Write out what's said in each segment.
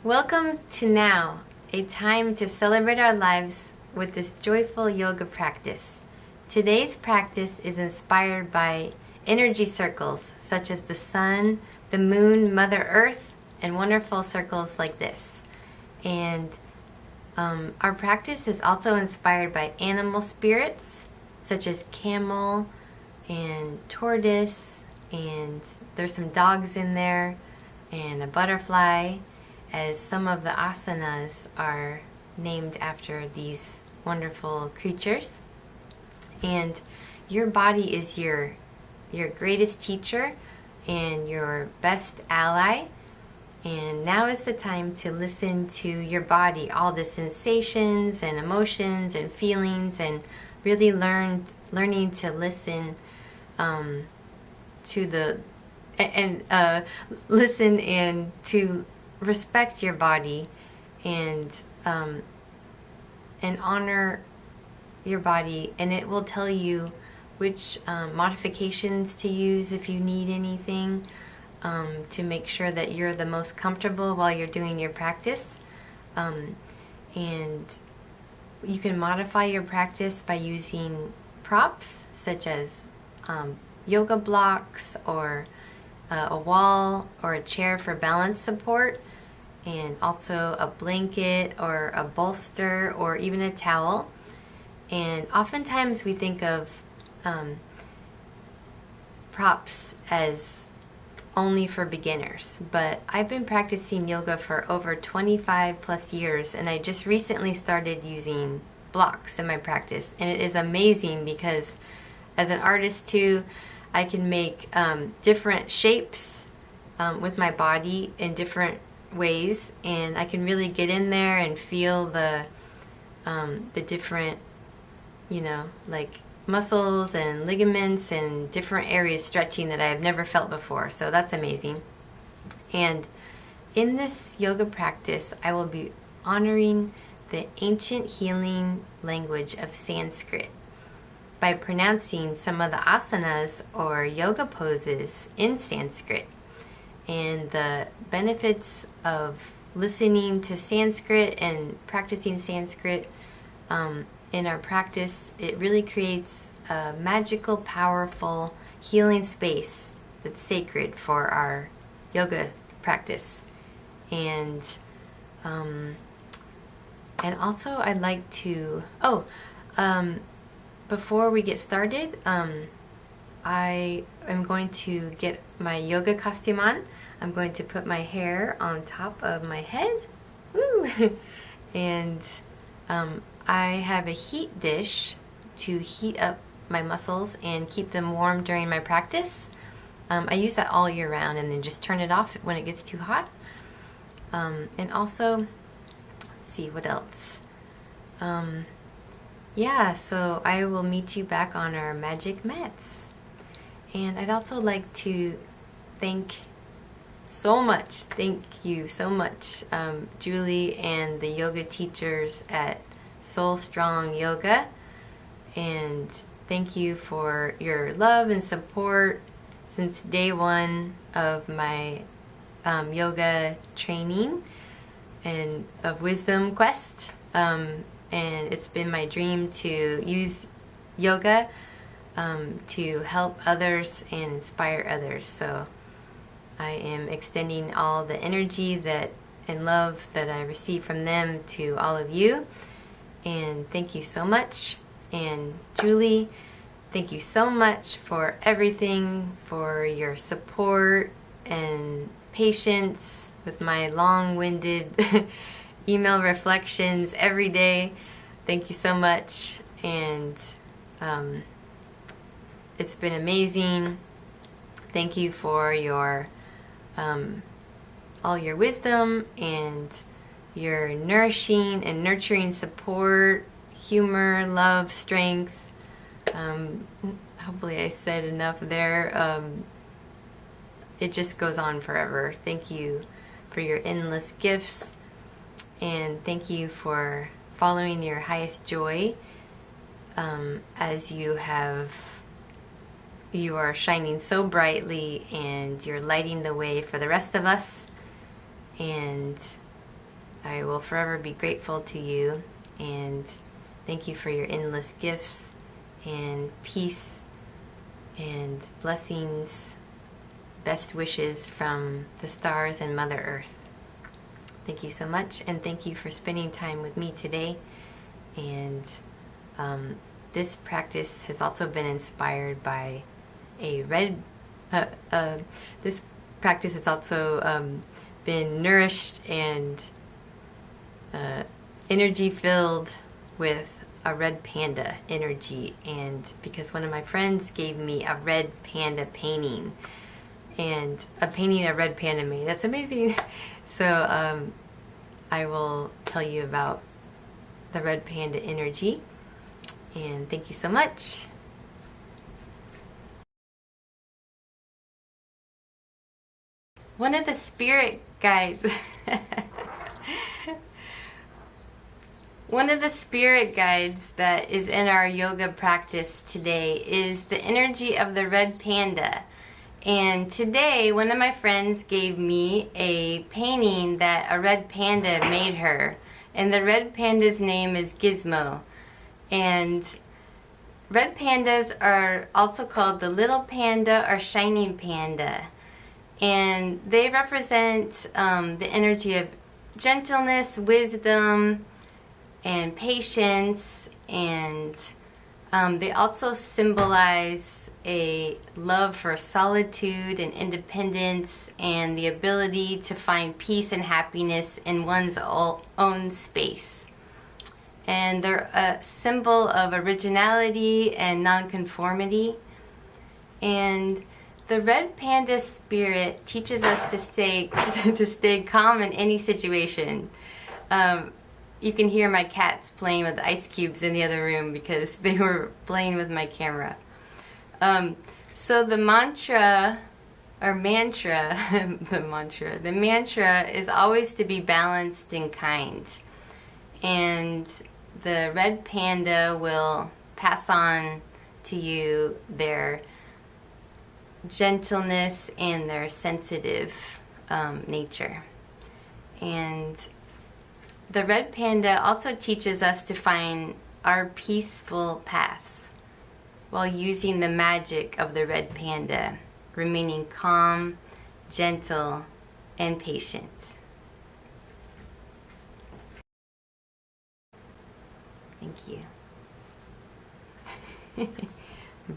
Welcome to now, a time to celebrate our lives with this joyful yoga practice. Today's practice is inspired by energy circles such as the sun, the moon, Mother Earth, and wonderful circles like this. And our practice is also inspired by animal spirits such as camel and tortoise, and there's some dogs in there and a butterfly, as some of the asanas are named after these wonderful creatures. And your body is your greatest teacher and your best ally. And now is the time to listen to your body, all the sensations and emotions and feelings, and really learning to listen listen and to respect your body and honor your body, and it will tell you which modifications to use if you need anything, to make sure that you're the most comfortable while you're doing your practice. And you can modify your practice by using props such as yoga blocks or a wall or a chair for balance support, and also a blanket or a bolster or even a towel. And oftentimes we think of props as only for beginners, but I've been practicing yoga for over 25 plus years, and I just recently started using blocks in my practice, and it is amazing because as an artist too, I can make different shapes with my body in different ways, and I can really get in there and feel the different, like muscles and ligaments and different areas stretching that I have never felt before. So that's amazing. And in this yoga practice, I will be honoring the ancient healing language of Sanskrit by pronouncing some of the asanas or yoga poses in Sanskrit. And the benefits of listening to Sanskrit and practicing Sanskrit in our practice, it really creates a magical, powerful, healing space that's sacred for our yoga practice. And also I'd like to, before we get started, I am going to get my yoga costume on. I'm going to put my hair on top of my head. Woo! And I have a heat dish to heat up my muscles and keep them warm during my practice. I use that all year round, and then just turn it off when it gets too hot. And also, let's see, what else? So I will meet you back on our magic mats. And I'd also like to thank you so much, Julie and the yoga teachers at Soul Strong Yoga. And thank you for your love and support since day one of my yoga training and of Wisdom Quest. And it's been my dream to use yoga to help others and inspire others. So I am extending all the energy and love that I receive from them to all of you. And thank you so much. And Julie, thank you so much for everything, for your support and patience with my long-winded email reflections every day. Thank you so much. And it's been amazing. Thank you for your all your wisdom and your nourishing and nurturing support, humor, love, strength. Hopefully I said enough there. It just goes on forever. Thank you for your endless gifts, and thank you for following your highest joy, as you are shining so brightly, and you're lighting the way for the rest of us. And I will forever be grateful to you, and thank you for your endless gifts and peace and blessings, best wishes from the stars and Mother Earth. Thank you so much, and thank you for spending time with me today. And this practice has also been inspired by this practice has also been nourished and energy filled with a red panda energy, and because one of my friends gave me a red panda painting, and a painting a red panda made. That's amazing. So I will tell you about the red panda energy, and thank you so much. One of the spirit guides one of the spirit guides that is in our yoga practice today is the energy of the red panda. And today, one of my friends gave me a painting that a red panda made her. And the red panda's name is Gizmo. And red pandas are also called the little panda or shining panda. And they represent the energy of gentleness, wisdom, and patience. And they also symbolize a love for solitude and independence and the ability to find peace and happiness in one's own space. And they're a symbol of originality and nonconformity. And the red panda spirit teaches us to stay calm in any situation. You can hear my cats playing with ice cubes in the other room because they were playing with my camera. So the mantra is always to be balanced and kind. And the red panda will pass on to you their gentleness and their sensitive nature. And the red panda also teaches us to find our peaceful paths while using the magic of the red panda, remaining calm, gentle, and patient. Thank you.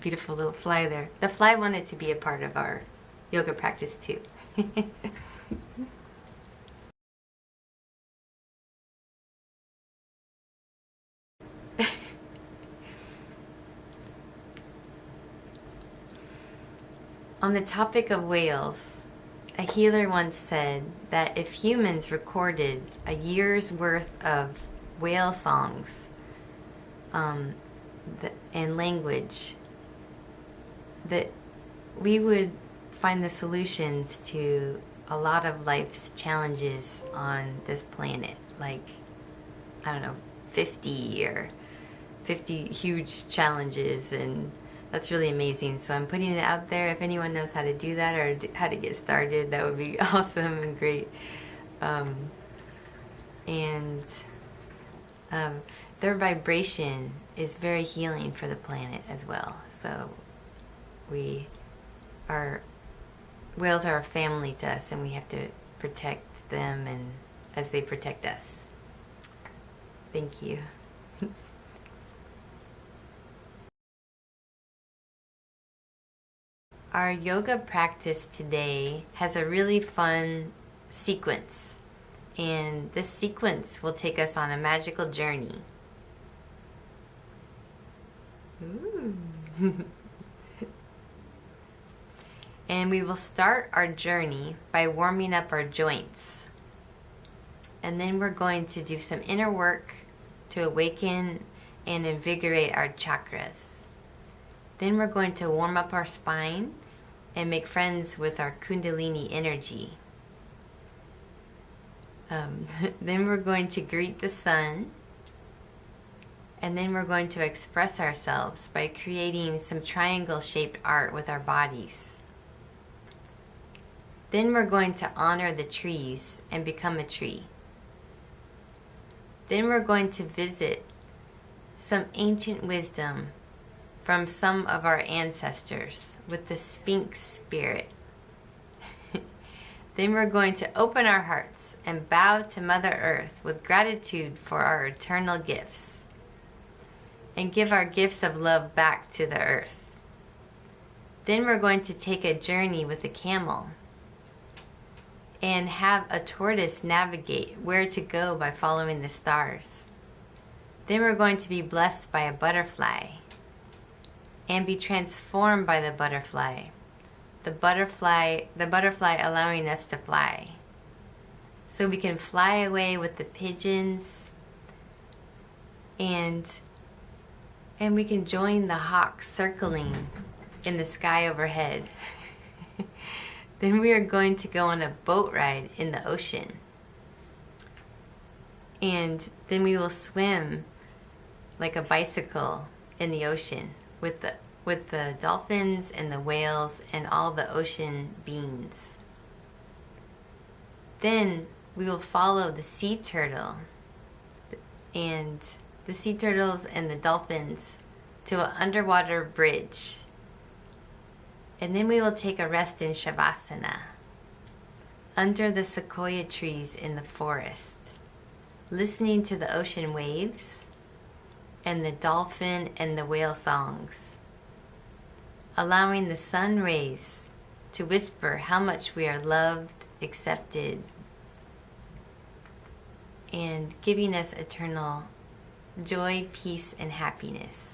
Beautiful little fly there. The fly wanted to be a part of our yoga practice too. On the topic of whales, a healer once said that if humans recorded a year's worth of whale songs and language, that we would find the solutions to a lot of life's challenges on this planet. Like, I don't know, 50 huge challenges, and that's really amazing. So I'm putting it out there. If anyone knows how to do that or how to get started, that would be awesome and great. Their vibration is very healing for the planet as well. So whales are a family to us, and we have to protect them and as they protect us. Thank you. Our yoga practice today has a really fun sequence, and this sequence will take us on a magical journey. Ooh. And we will start our journey by warming up our joints. And then we're going to do some inner work to awaken and invigorate our chakras. Then we're going to warm up our spine and make friends with our Kundalini energy. Then we're going to greet the sun. And then we're going to express ourselves by creating some triangle-shaped art with our bodies. Then we're going to honor the trees and become a tree. Then we're going to visit some ancient wisdom from some of our ancestors with the Sphinx spirit. Then we're going to open our hearts and bow to Mother Earth with gratitude for our eternal gifts and give our gifts of love back to the earth. Then we're going to take a journey with a camel and have a tortoise navigate where to go by following the stars. Then we're going to be blessed by a butterfly and be transformed by the butterfly. The butterfly allowing us to fly. So we can fly away with the pigeons and we can join the hawks circling in the sky overhead. Then we are going to go on a boat ride in the ocean. And then we will swim like a bicycle in the ocean with the dolphins and the whales and all the ocean beings. Then we will follow the sea turtle and the sea turtles and the dolphins to an underwater bridge. And then we will take a rest in Shavasana under the sequoia trees in the forest, listening to the ocean waves and the dolphin and the whale songs, allowing the sun rays to whisper how much we are loved, accepted, and giving us eternal joy, peace, and happiness.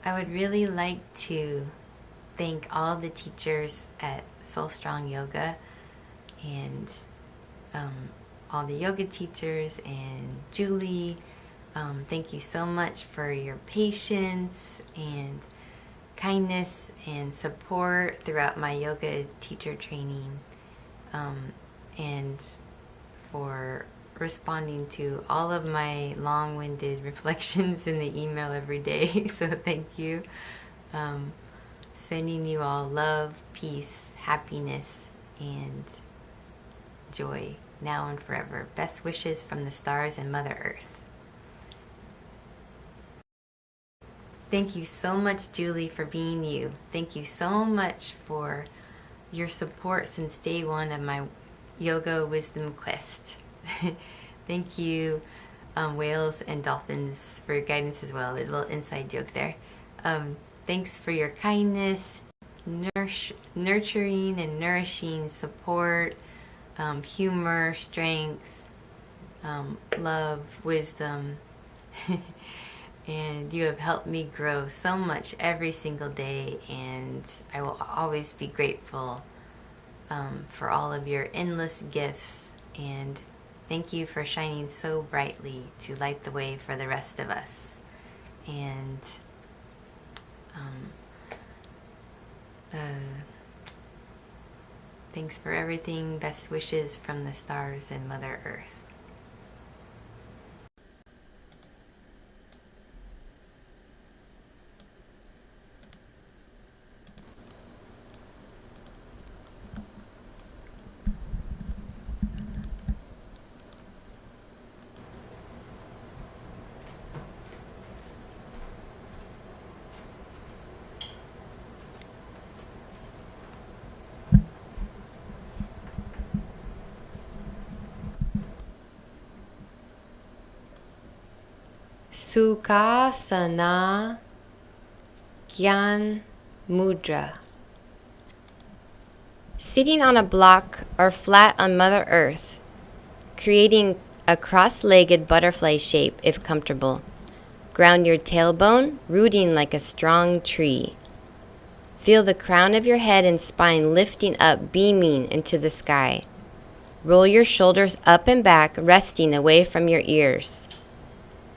I would really like to thank all the teachers at Soul Strong Yoga and all the yoga teachers and Julie. Thank you so much for your patience and kindness and support throughout my yoga teacher training, and for responding to all of my long-winded reflections in the email every day. So thank you. Sending you all love, peace, happiness, and joy now and forever. Best wishes from the stars and Mother Earth. Thank you so much, Julie, for being you. Thank you so much for your support since day one of my yoga wisdom quest. Thank you, whales and dolphins, for your guidance as well. A little inside joke there. Thanks for your kindness, nurturing and nourishing support, humor, strength, love, wisdom. And you have helped me grow so much every single day, and I will always be grateful for all of your endless gifts, and thank you for shining so brightly to light the way for the rest of us. And thanks for everything. Best wishes from the stars and Mother Earth. Sukhasana Gyan Mudra. Sitting on a block or flat on Mother Earth, creating a cross-legged butterfly shape if comfortable. Ground your tailbone, rooting like a strong tree. Feel the crown of your head and spine lifting up, beaming into the sky. Roll your shoulders up and back, resting away from your ears.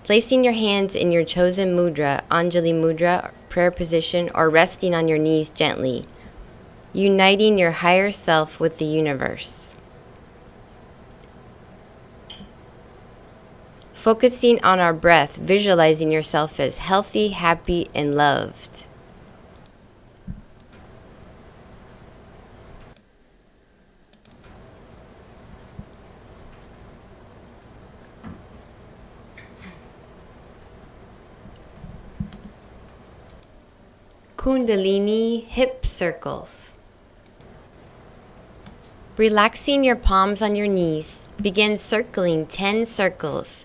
Placing your hands in your chosen mudra, Anjali Mudra, prayer position, or resting on your knees gently, uniting your higher self with the universe. Focusing on our breath, visualizing yourself as healthy, happy, and loved. Kundalini hip circles. Relaxing your palms on your knees, begin circling 10 circles,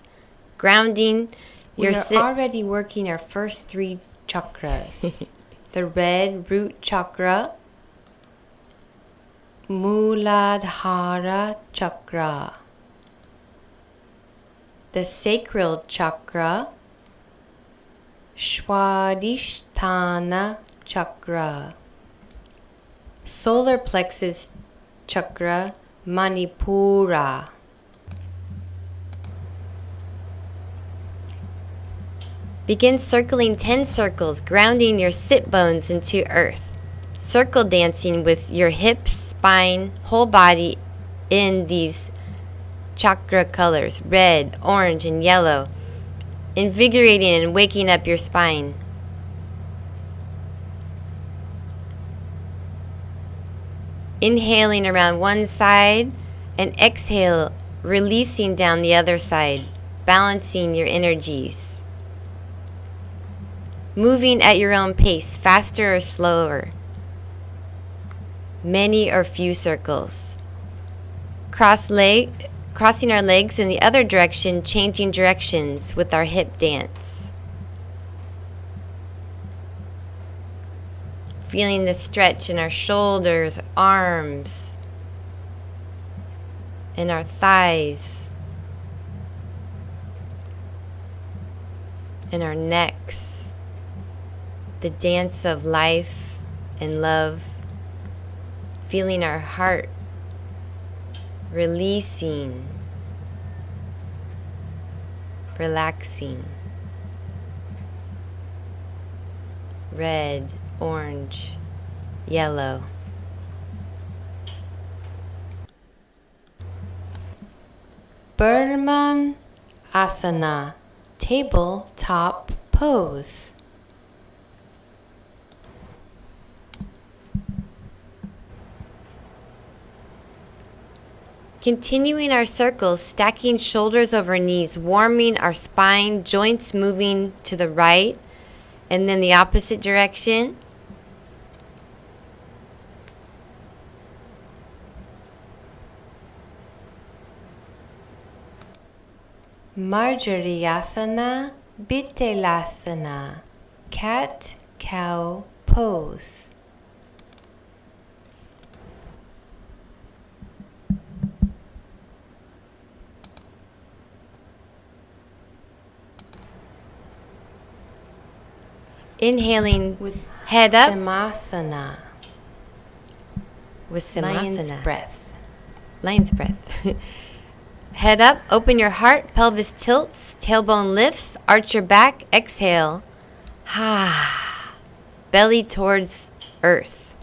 grounding your We're already working our first 3 chakras. The red root chakra, Muladhara chakra, the sacral chakra, Swadhisthana chakra, solar plexus chakra, Manipura. Begin circling 10 circles, grounding your sit bones into earth. Circle dancing with your hips, spine, whole body in these chakra colors, red, orange, and yellow, invigorating and waking up your spine. Inhaling around one side and exhale, releasing down the other side, balancing your energies. Moving at your own pace, faster or slower. Many or few circles. Crossing our legs in the other direction, changing directions with our hip dance. Feeling the stretch in our shoulders, arms, and our thighs, and our necks. The dance of life and love. Feeling our heart releasing, relaxing. Red, orange, yellow. Burman asana, tabletop pose. Continuing our circles, stacking shoulders over knees, warming our spine, joints moving to the right and then the opposite direction. Marjariyasana, Bitelasana, cat-cow pose. Inhaling with head up. Simasana. With Simasana. Lion's breath. Lion's breath. Head up, open your heart, pelvis tilts, tailbone lifts, arch your back, exhale. Belly towards earth.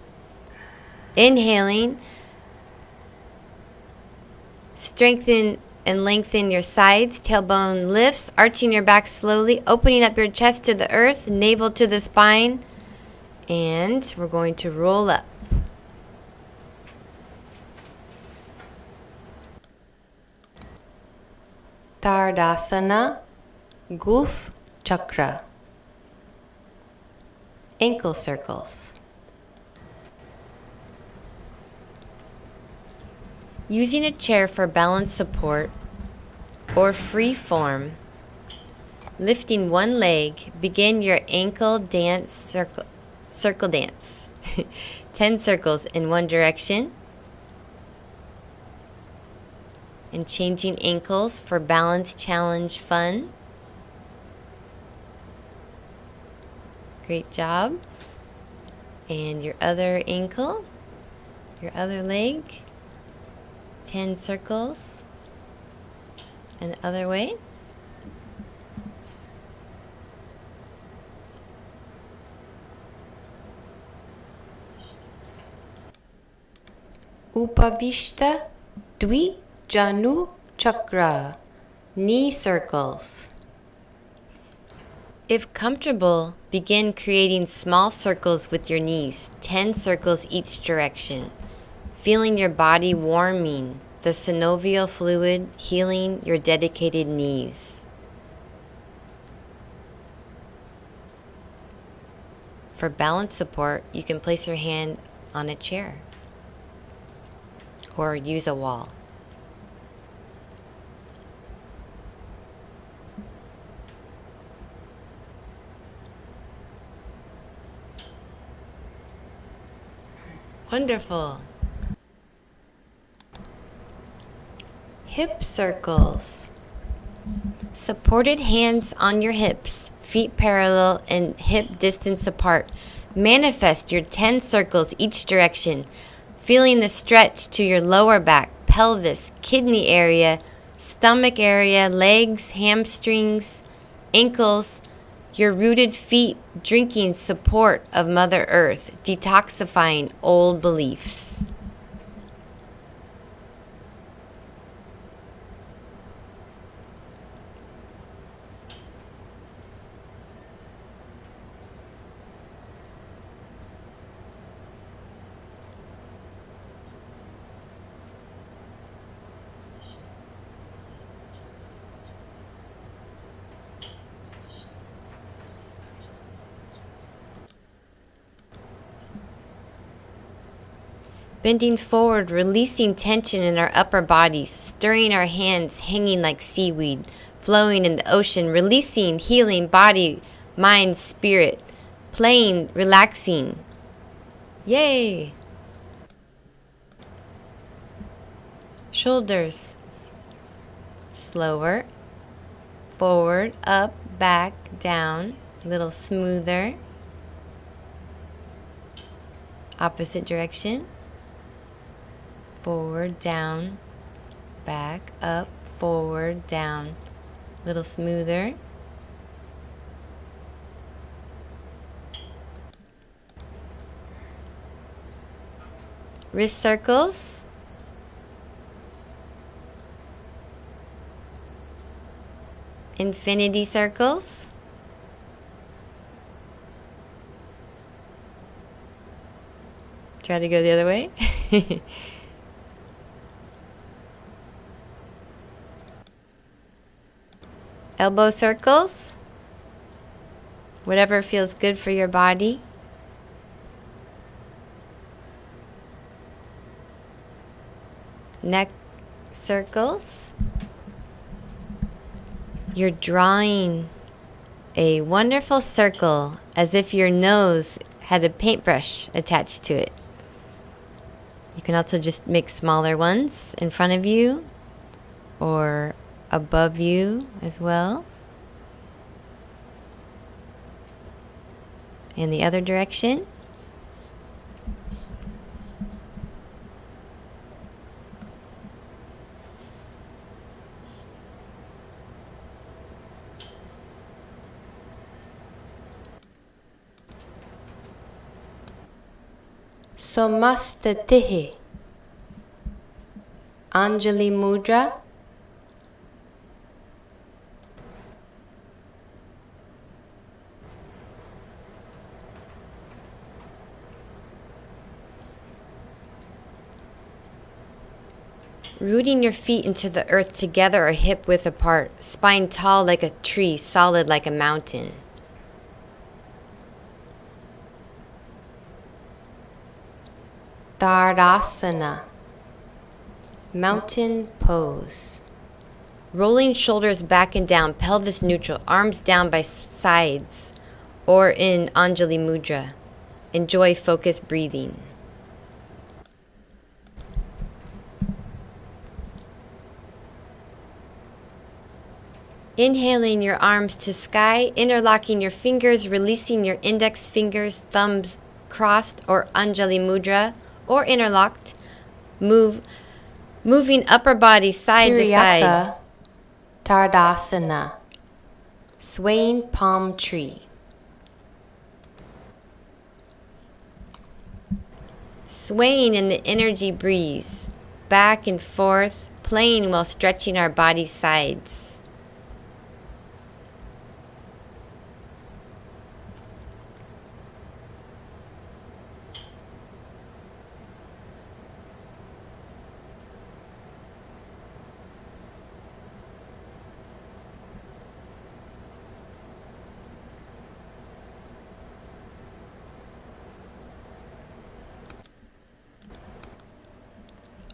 Inhaling. Strengthen and lengthen your sides, tailbone lifts, arching your back slowly, opening up your chest to the earth, navel to the spine, and we're going to roll up. Tadasana, Gulf chakra, ankle circles. Using a chair for balance support or free form, lifting one leg, begin your ankle dance circle dance. 10 circles in one direction. And changing ankles for balance challenge fun. Great job. And your other ankle, your other leg. 10 circles, and the other way. Upavishta Dvijanu chakra, Knee circles. If comfortable, begin creating small circles with your knees, 10 circles each direction, feeling your body warming, the synovial fluid healing your dedicated knees. For balance support, you can place your hand on a chair or use a wall. Wonderful. Hip circles. Supported hands on your hips, feet parallel and hip distance apart. Manifest your 10 circles each direction, feeling the stretch to your lower back, pelvis, kidney area, stomach area, legs, hamstrings, ankles, your rooted feet drinking support of Mother Earth, detoxifying old beliefs. Bending forward, releasing tension in our upper bodies, stirring our hands, hanging like seaweed, flowing in the ocean, releasing, healing body, mind, spirit, playing, relaxing. Yay! Shoulders. Slower. Forward, up, back, down. A little smoother. Opposite direction. Forward, down, back, up, forward, down. A little smoother. Wrist circles. Infinity circles. Try to go the other way. Elbow circles, whatever feels good for your body. Neck circles. You're drawing a wonderful circle as if your nose had a paintbrush attached to it. You can also just make smaller ones in front of you or above you as well. In the other direction. Samastatihi. Anjali Mudra. Rooting your feet into the earth together or hip width apart, spine tall like a tree, solid like a mountain. Tadasana, mountain pose. Rolling shoulders back and down, pelvis neutral, arms down by sides, or in Anjali Mudra. Enjoy focused breathing. Inhaling your arms to sky, interlocking your fingers, releasing your index fingers, thumbs crossed or Anjali Mudra, or interlocked. Moving upper body side to side. Tadasana, swaying palm tree. Swaying in the energy breeze, back and forth, playing while stretching our body sides.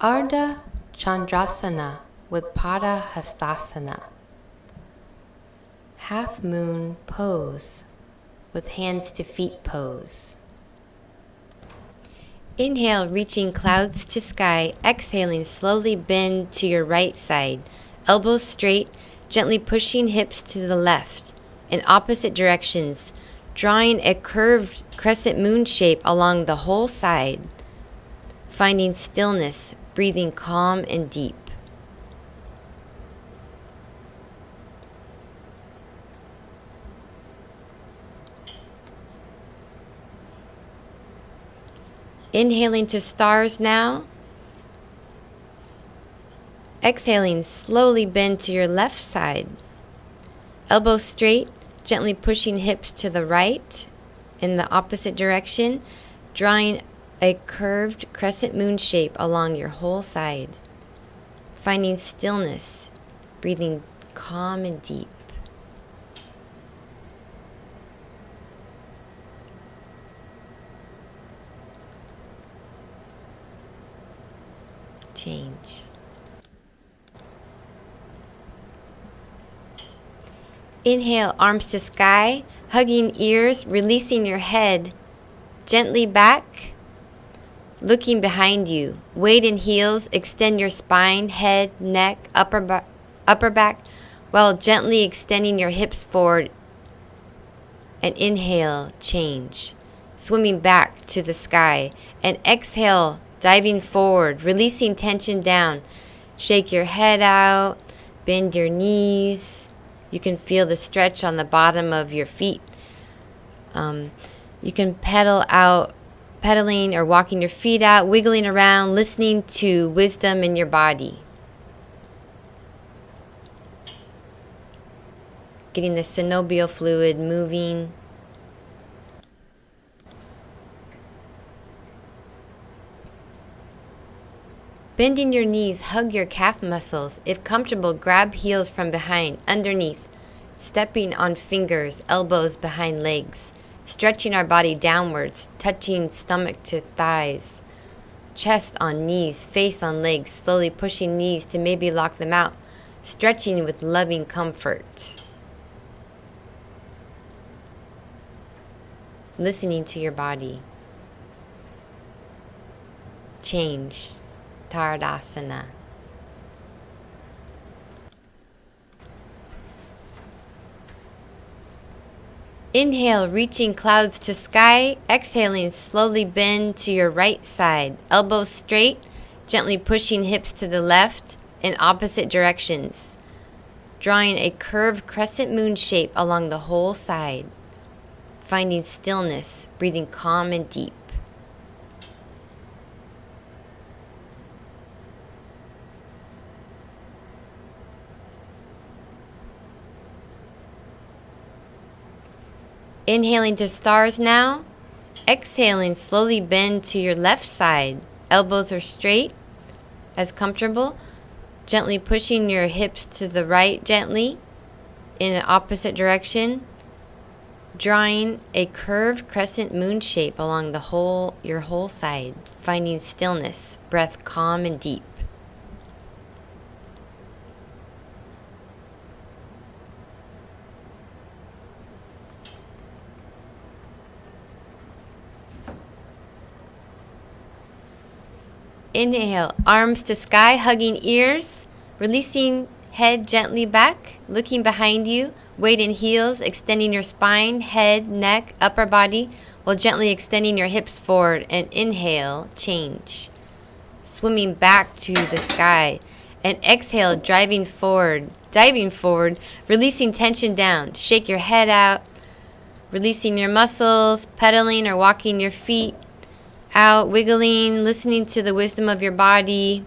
Ardha Chandrasana with Pada Hastasana. Half moon pose with hands to feet pose. Inhale, reaching clouds to sky. Exhaling, slowly bend to your right side. Elbows straight, gently pushing hips to the left in opposite directions, drawing a curved crescent moon shape along the whole side. Finding stillness, breathing calm and deep. Inhaling to stars now. Exhaling, slowly bend to your left side. Elbows straight, gently pushing hips to the right in the opposite direction, drawing a curved crescent moon shape along your whole side. Finding stillness, breathing calm and deep. Change. Inhale, arms to sky, hugging ears, releasing your head gently back, looking behind you. Weight in heels, extend your spine, head, neck, upper back, while gently extending your hips forward. And inhale, change. Swimming back to the sky. And exhale, diving forward, releasing tension down. Shake your head out, bend your knees. You can feel the stretch on the bottom of your feet. You can pedaling or walking your feet out, wiggling around, listening to wisdom in your body. Getting the synovial fluid moving. Bending your knees, hug your calf muscles. If comfortable, grab heels from behind, underneath. Stepping on fingers, elbows behind legs. Stretching our body downwards, touching stomach to thighs. Chest on knees, face on legs, slowly pushing knees to maybe lock them out. Stretching with loving comfort. Listening to your body. Change. Tadasana. Inhale, reaching clouds to sky. Exhaling, slowly bend to your right side. Elbows straight, gently pushing hips to the left in opposite directions. Drawing a curved crescent moon shape along the whole side. Finding stillness, breathing calm and deep. Inhaling to stars now. Exhaling, slowly bend to your left side. Elbows are straight, as comfortable. Gently pushing your hips to the right gently in the opposite direction. Drawing a curved crescent moon shape along your whole side. Finding stillness, breath calm and deep. Inhale, arms to sky, hugging ears, releasing head gently back, looking behind you, weight in heels, extending your spine, head, neck, upper body, while gently extending your hips forward. And inhale, change. Swimming back to the sky. And exhale, diving forward, releasing tension down. Shake your head out, releasing your muscles, pedaling or walking your feet out, wiggling, listening to the wisdom of your body.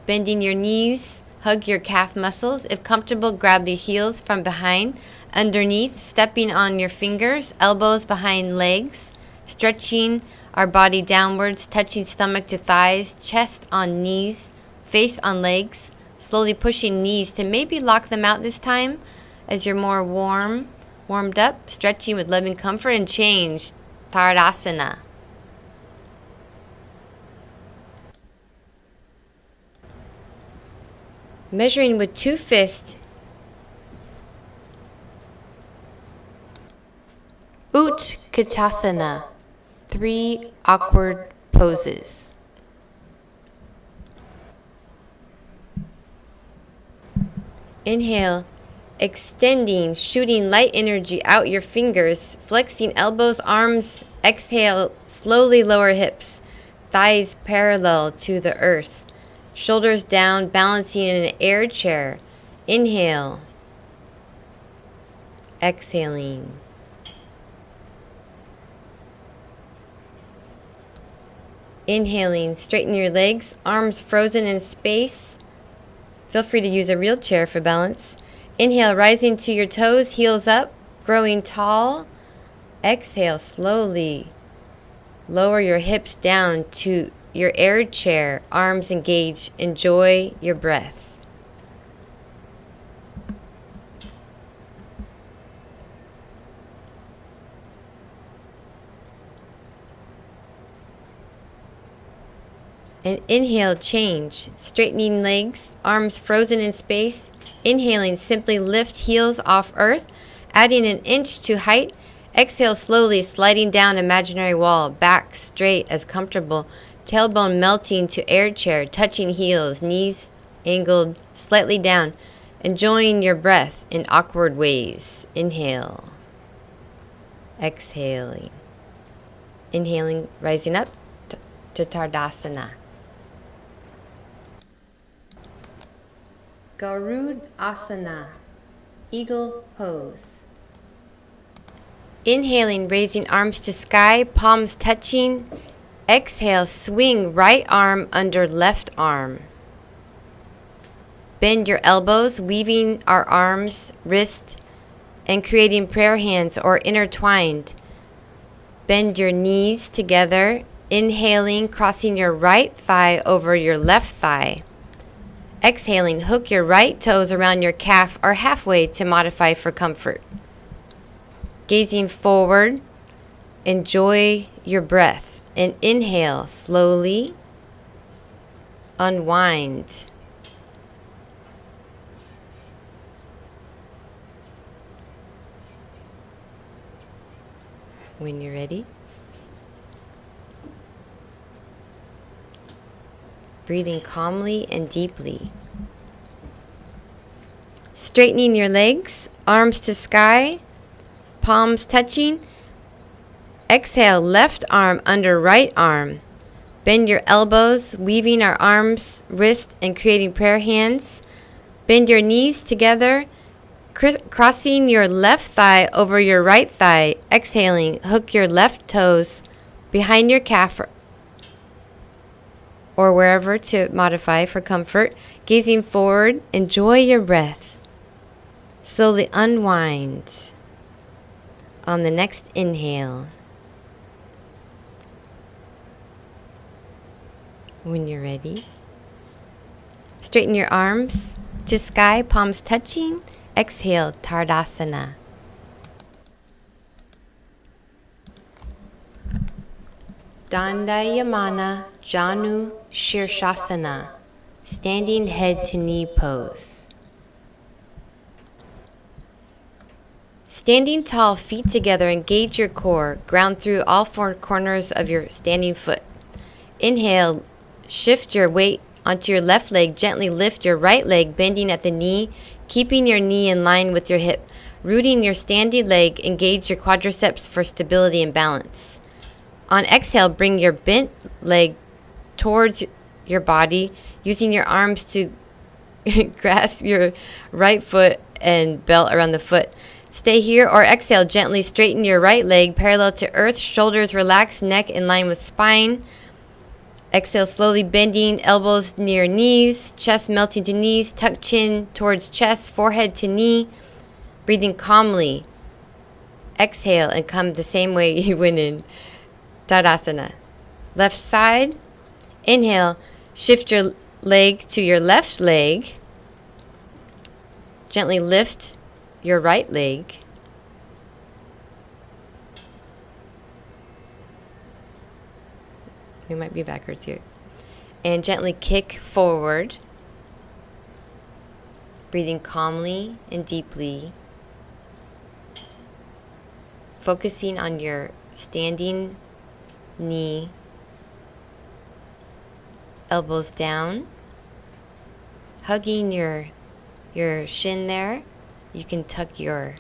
Bending your knees, hug your calf muscles. If comfortable, grab the heels from behind, underneath, stepping on your fingers, elbows behind legs, stretching our body downwards, touching stomach to thighs, chest on knees, face on legs, slowly pushing knees to maybe lock them out this time as you're more warmed up, stretching with loving comfort, and change. Tadasana. Measuring with 2 fists. Utkatasana, 3 awkward poses. Inhale, extending, shooting light energy out your fingers, flexing elbows, arms. Exhale, slowly lower hips, thighs parallel to the earth, shoulders down, balancing in an air chair. Inhale, exhaling. Inhaling, straighten your legs, arms frozen in space. Feel free to use a real chair for balance. Inhale, rising to your toes, heels up, growing tall. Exhale, slowly lower your hips down to your air chair, arms engaged. Enjoy your breath. And inhale, change. Straightening legs, arms frozen in space. Inhaling, simply lift heels off earth, adding an inch to height. Exhale, slowly sliding down imaginary wall, back straight as comfortable. Tailbone melting to air chair, touching heels, knees angled slightly down. Enjoying your breath in awkward ways. Inhale. Exhaling. Inhaling, rising up to Tadasana. Garud Asana, eagle pose. Inhaling, raising arms to sky, palms touching. Exhale, swing right arm under left arm. Bend your elbows, weaving our arms, wrists, and creating prayer hands or intertwined. Bend your knees together. Inhaling, crossing your right thigh over your left thigh. Exhaling, hook your right toes around your calf or halfway to modify for comfort. Gazing forward, enjoy your breath. And inhale, slowly unwind. When you're ready, breathing calmly and deeply. Straightening your legs, arms to sky, palms touching. Exhale, left arm under right arm. Bend your elbows, weaving our arms, wrists, and creating prayer hands. Bend your knees together, crossing your left thigh over your right thigh. Exhaling, hook your left toes behind your calf or wherever to modify for comfort. Gazing forward, enjoy your breath. Slowly unwind on the next inhale. When you're ready, straighten your arms to sky, palms touching. Exhale, Tadasana. Dandayamana Janu Shirshasana, standing head to knee pose. Standing tall, feet together, engage your core. Ground through all 4 corners of your standing foot. Inhale, shift your weight onto your left leg. Gently lift your right leg, bending at the knee, keeping your knee in line with your hip. Rooting your standing leg, engage your quadriceps for stability and balance. On exhale, bring your bent leg towards your body, using your arms to grasp your right foot and belt around the foot. Stay here or exhale, gently straighten your right leg parallel to earth, shoulders relaxed, neck in line with spine. Exhale, slowly bending, elbows near knees, chest melting to knees, tuck chin towards chest, forehead to knee. Breathing calmly. Exhale and come the same way you went in. Tadasana. Left side. Inhale, shift your leg to your left leg. Gently lift your right leg. We might be backwards here. And gently kick forward. Exhale, slowly lower your hips, thighs parallel to the earth, shoulders relaxed, neck in line with spine. Exhale, slowly bending, elbows near knees, chest melting to knees, tuck chin towards chest, forehead to knee. Breathing calmly. Exhale and come the same way you went in. Tadasana. Left side. Inhale, shift your leg to your left leg. Gently lift your right leg. breathing calmly and deeply, focusing on your standing knee, elbows down, hugging your shin there. You can tuck your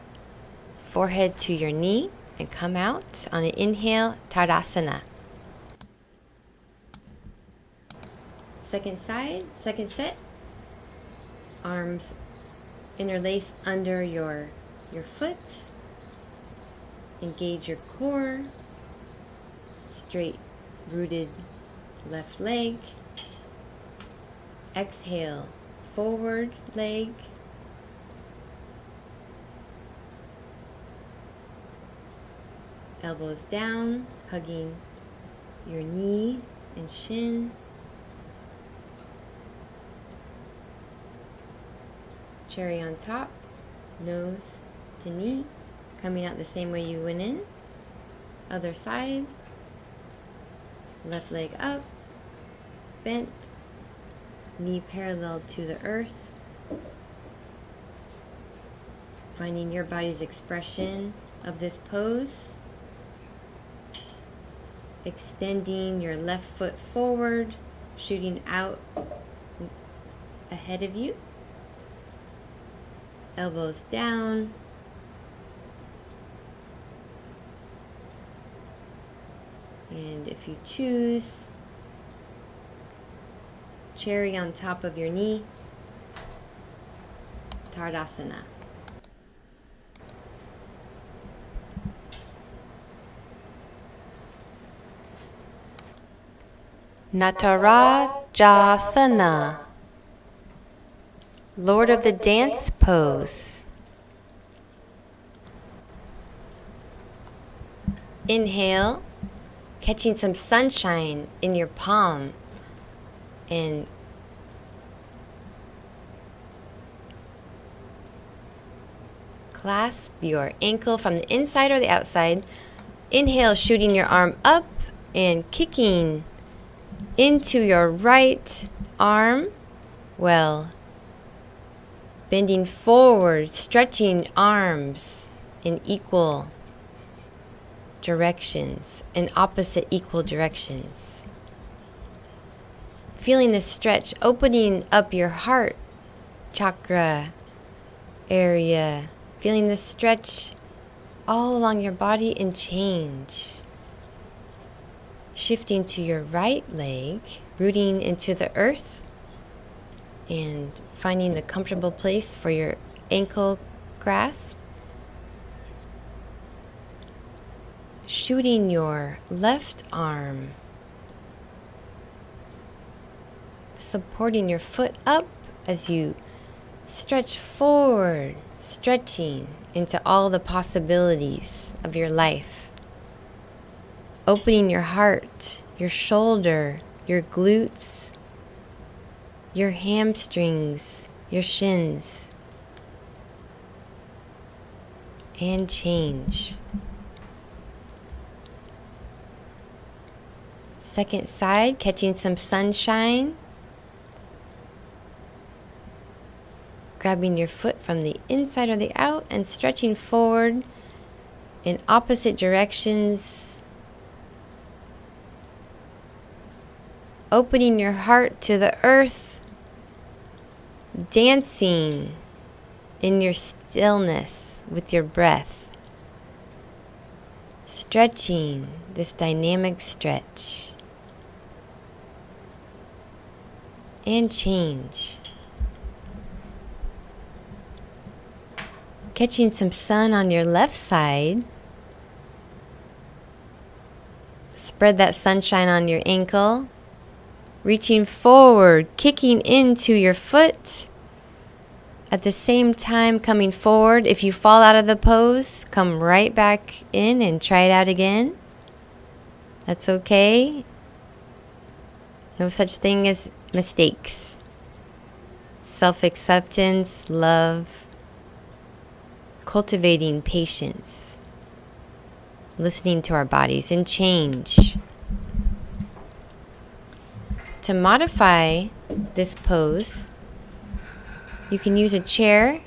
forehead to your knee and come out on an inhale, Tadasana. Second side, second set. Arms interlaced under your foot. Engage your core. Straight rooted left leg. Exhale, forward leg. Elbows down, hugging your knee and shin. Cherry on top, nose to knee, coming out the same way you went in. Other side, left leg up, bent, knee parallel to the earth. Finding your body's expression of this pose. Extending your left foot forward, shooting out ahead of you. Elbows down. And if you choose, cherry on top of your knee, Tadasana. Natarajasana, Lord of the Dance pose. Inhale, catching some sunshine in your palm and clasp your ankle from the inside or the outside. Inhale, shooting your arm up and kicking into your right arm. Well, bending forward, stretching arms in equal directions, in opposite equal directions. Feeling the stretch, opening up your heart chakra area. Feeling the stretch all along your body and change. Shifting to your right leg, rooting into the earth, and finding the comfortable place for your ankle grasp. Shooting your left arm, supporting your foot up as you stretch forward, stretching into all the possibilities of your life. Opening your heart, your shoulder, your glutes, your hamstrings, your shins, and change. Second side, catching some sunshine. Grabbing your foot from the inside or the out and stretching forward in opposite directions. Opening your heart to the earth. Dancing in your stillness with your breath. Stretching this dynamic stretch. And change. Catching some sun on your left side. Spread that sunshine on your ankle. Reaching forward, kicking into your foot. At the same time, coming forward. If you fall out of the pose, come right back in and try it out again. That's okay. No such thing as mistakes. Self-acceptance, love, cultivating patience, listening to our bodies, and change. To modify this pose, You can use a chair.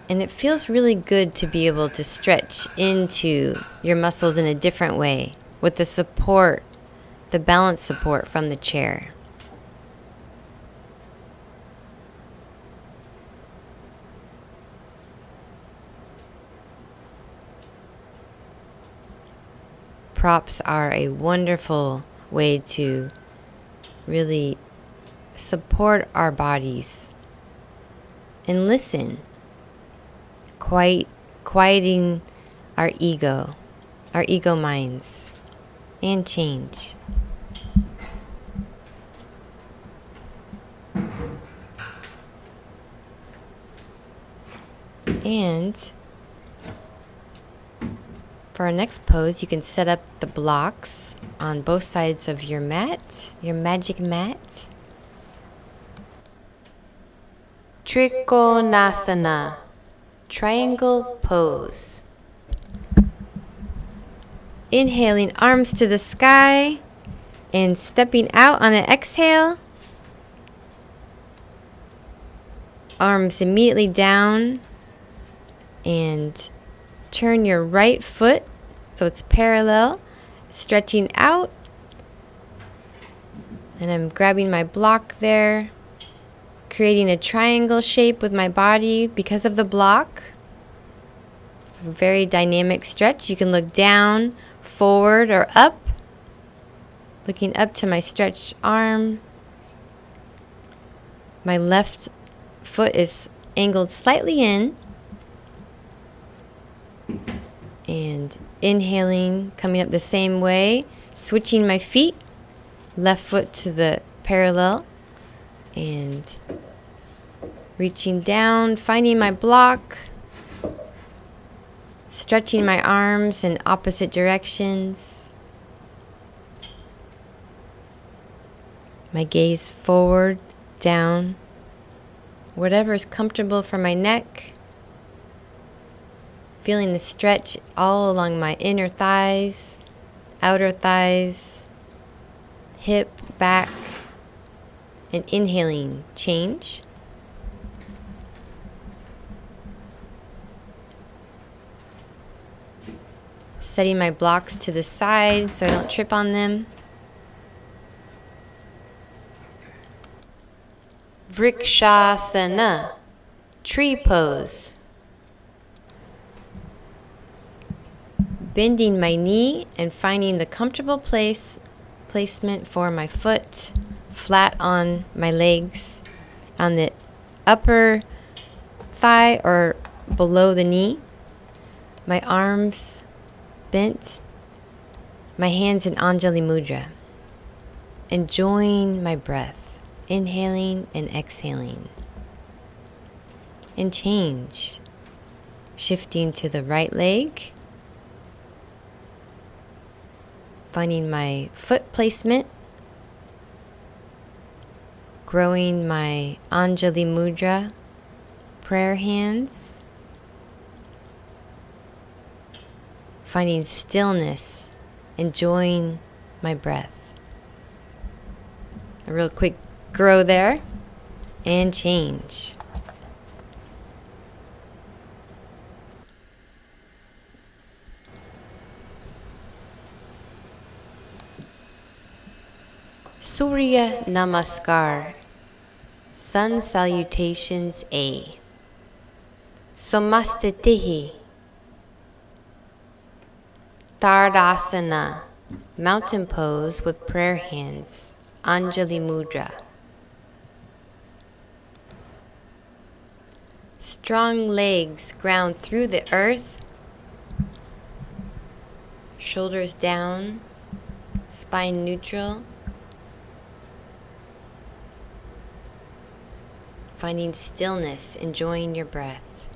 And it feels really good to be able to stretch into your muscles in a different way with the support, the balance support from the chair. Props are a wonderful way to really support our bodies and listen, quieting our ego minds, and change. And for our next pose, you can set up the blocks on both sides of your mat, your magic mat. Trikonasana, triangle pose. Inhaling, arms to the sky, and stepping out on an exhale. Arms immediately down, and turn your right foot so it's parallel, stretching out. And I'm grabbing my block there, creating a triangle shape with my body because of the block. It's a very dynamic stretch. You can look down, forward, or up. Looking up to my stretched arm. My left foot is angled slightly in. And inhaling, coming up the same way, switching my feet, left foot to the parallel, and reaching down, finding my block, stretching my arms in opposite directions. My gaze forward, down, whatever is comfortable for my neck. Feeling the stretch all along my inner thighs, outer thighs, hip, back, and inhaling, change. Setting my blocks to the side so I don't trip on them. Vrikshasana, tree pose. Bending my knee and finding the comfortable placement for my foot, flat on my legs, on the upper thigh or below the knee. My arms bent, my hands in Anjali Mudra. Enjoying my breath, inhaling and exhaling. And change, shifting to the right leg. Finding my foot placement, growing my Anjali Mudra, prayer hands, finding stillness, enjoying my breath. A real quick grow there, and change. Surya Namaskar, Sun Salutations A. Samastitihi, Tadasana, mountain pose with prayer hands, Anjali Mudra. Strong legs ground through the earth, shoulders down, spine neutral. Finding stillness, enjoying your breath.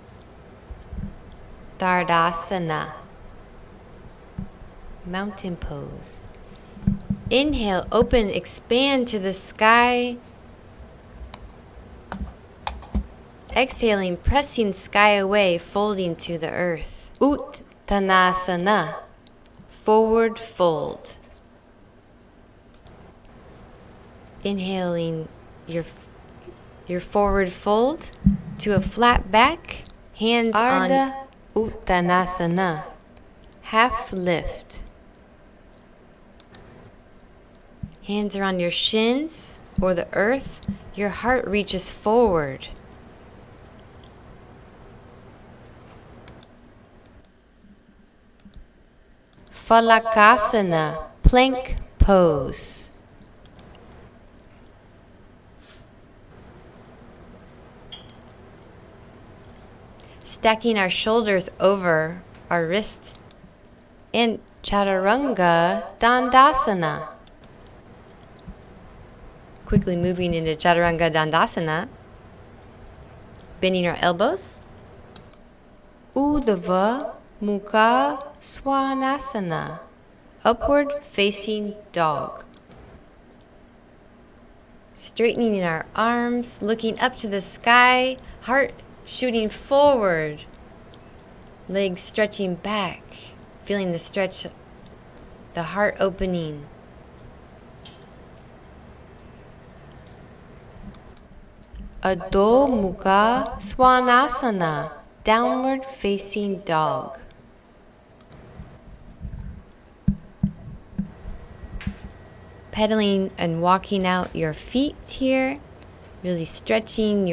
Tadasana, mountain pose. Inhale, open, expand to the sky. Exhaling, pressing sky away, folding to the earth. Uttanasana, forward fold. Inhaling your forward fold to a flat back, hands on Ardha Uttanasana, half lift. hands are on your shins or the earth. Your heart reaches forward. Phalakasana, plank pose. Stacking our shoulders over our wrists. And Chaturanga Dandasana. Quickly moving into Chaturanga Dandasana. Bending our elbows. Uddhava Mukha Svanasana, upward facing dog. Straightening our arms, looking up to the sky, heart shooting forward, legs stretching back, feeling the stretch, the heart opening. Adho Mukha Svanasana, downward facing dog. Pedaling and walking out your feet here, really stretching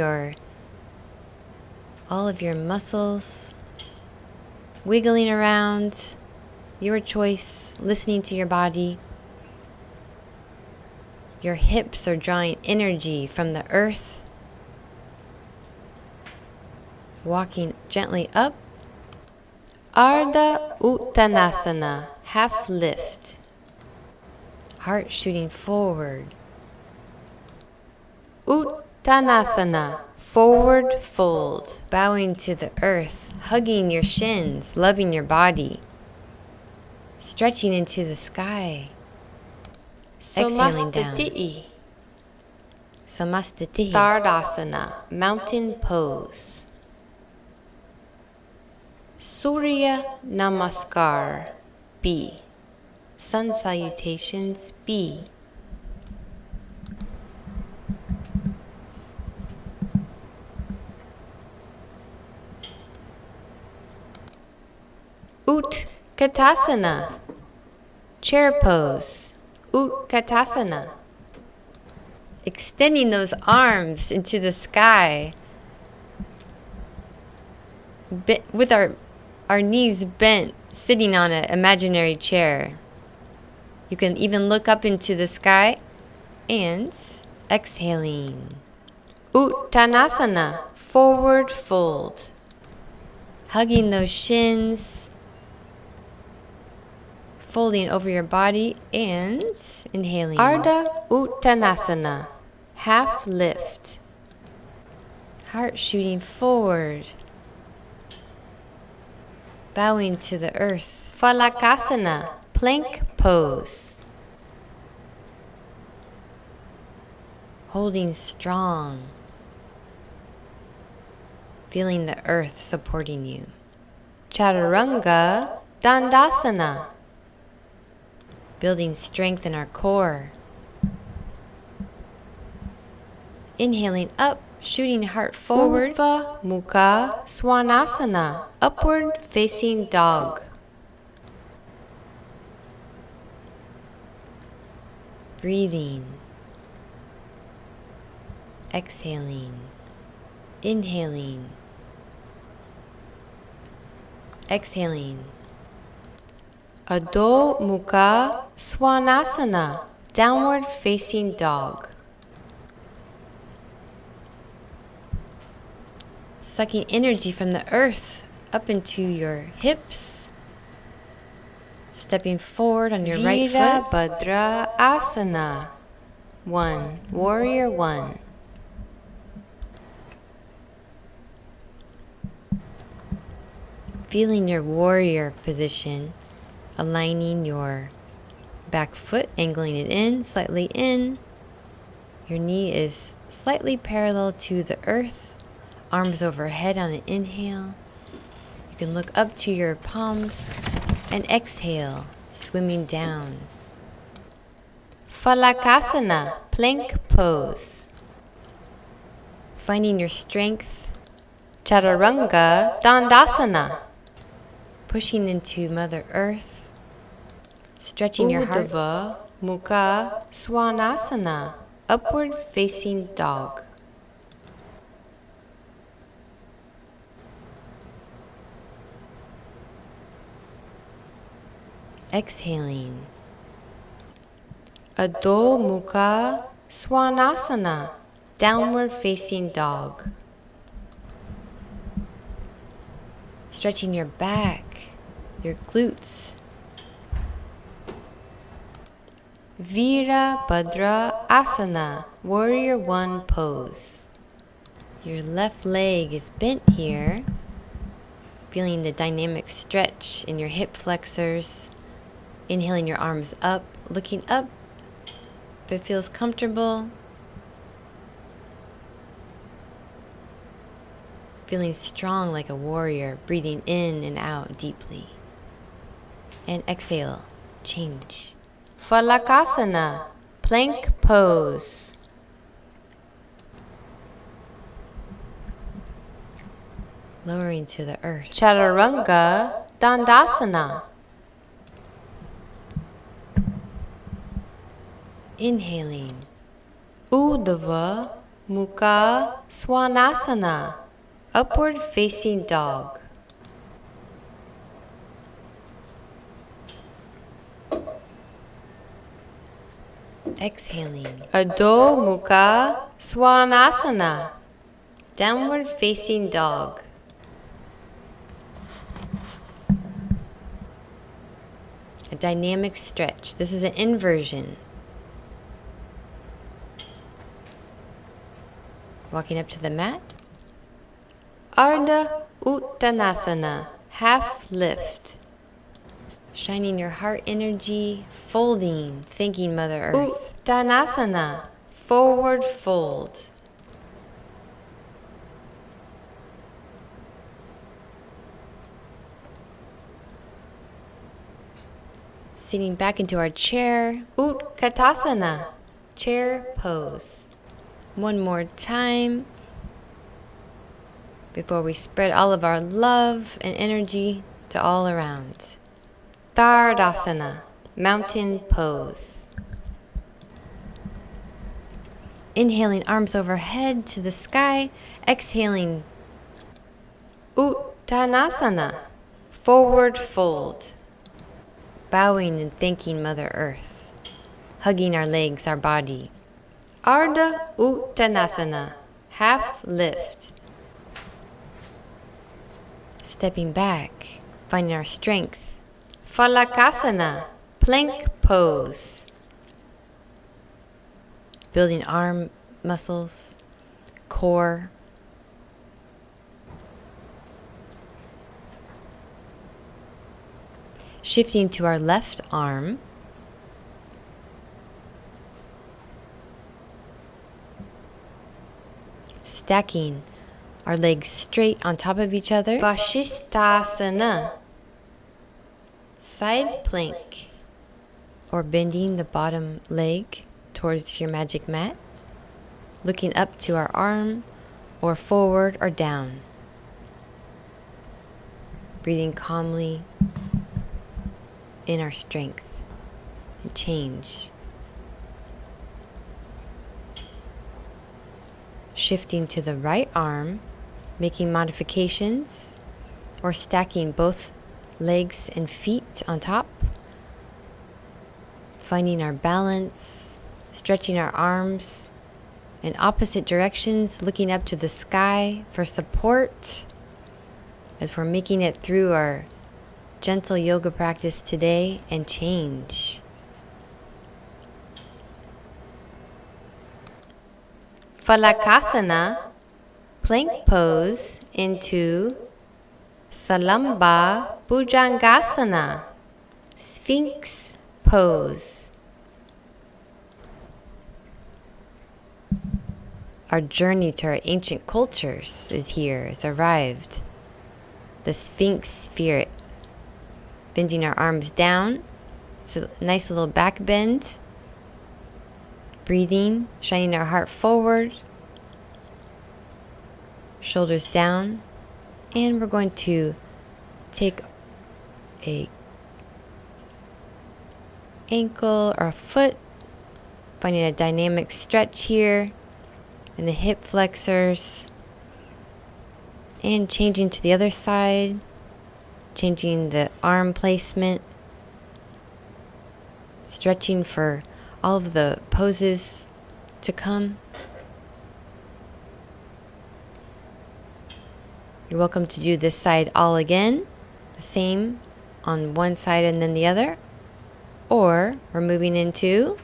all of your muscles, wiggling around, your choice, listening to your body. Your hips are drawing energy from the earth, walking gently up. Ardha Uttanasana, half lift. Heart shooting forward. Uttanasana, forward fold. Bowing to the earth, hugging your shins, loving your body. Stretching into the sky. Exhaling down. Samastiti, Samastiti. Tadasana, mountain pose. Surya Namaskar, B. Sun salutations, B. Utkatasana, chair pose. Utkatasana. Extending those arms into the sky. With our knees bent, sitting on an imaginary chair. You can even look up into the sky and exhaling. Uttanasana, forward fold. Hugging those shins, folding over your body and inhaling. Ardha Uttanasana, half lift. Heart shooting forward, bowing to the earth. Phalakasana, plank pose. Holding strong, feeling the earth supporting you. Chaturanga Dandasana. Building strength in our core. Inhaling up, shooting heart forward. Urdhva Mukha Svanasana, upward facing dog. Breathing. Exhaling. Inhaling. Exhaling. Adho Mukha Svanasana, downward facing dog. Sucking energy from the earth up into your hips. Stepping forward on your right foot. Virabhadra Asana, 1, warrior 1. Feeling your warrior position, aligning your back foot, angling it in, slightly in. Your knee is slightly parallel to the earth, arms overhead on an inhale. You can look up to your palms and exhale, swimming down. Phalakasana, plank pose. Finding your strength, Chaturanga Dandasana. pushing into Mother Earth, stretching your heart. Urdhva Mukha Svanasana. Upward facing dog. Exhaling, Adho Mukha Svanasana. Downward facing dog. stretching your back, your glutes, Virabhadra Asana. Warrior One pose. your left leg is bent here, feeling the dynamic stretch in your hip flexors, inhaling your arms up, looking up if it feels comfortable, feeling strong like a warrior, breathing in and out deeply. And exhale, change. Falakasana. Plank pose. Lowering to the earth. Chaturanga Dandasana. Inhaling, Urdhva Mukha Svanasana. Upward facing dog. exhaling, Adho Mukha Svanasana. Downward facing dog. a dynamic stretch. This is an inversion. Walking up to the mat, Ardha Uttanasana. Half lift. shining your heart energy, folding, thanking Mother Earth. Uttanasana. Forward fold. Sitting back into our chair. Utkatasana. Chair pose. One more time before we spread all of our love and energy to all around. Tadasana. Mountain pose. Inhaling, arms overhead to the sky. Exhaling, Uttanasana. Forward fold. bowing and thanking Mother Earth. Hugging our legs, our body. Ardha Uttanasana. Half lift. Stepping back, finding our strength. Falakasana. Plank pose. Building arm muscles, core. Shifting to our left arm. Stacking our legs straight on top of each other. Vashisthasana. Side plank. Or bending the bottom leg towards your magic mat. Looking up to our arm or forward or down. Breathing calmly in our strength and change. Shifting to the right arm, making modifications or stacking both legs and feet on top. Finding our balance, stretching our arms in opposite directions, looking up to the sky for support as we're making it through our gentle yoga practice today and change. Falakasana. Plank pose into Salamba Bhujangasana. Sphinx pose. Our journey to our ancient cultures is here, has arrived. The Sphinx spirit. Bending our arms down. It's a nice little back bend. Breathing, shining our heart forward, shoulders down, and we're going to take a ankle or foot, finding a dynamic stretch here in the hip flexors, and changing to the other side, changing the arm placement, stretching for all of the poses to come. You're welcome to do this side all again, the same on one side and then the other, or we're moving into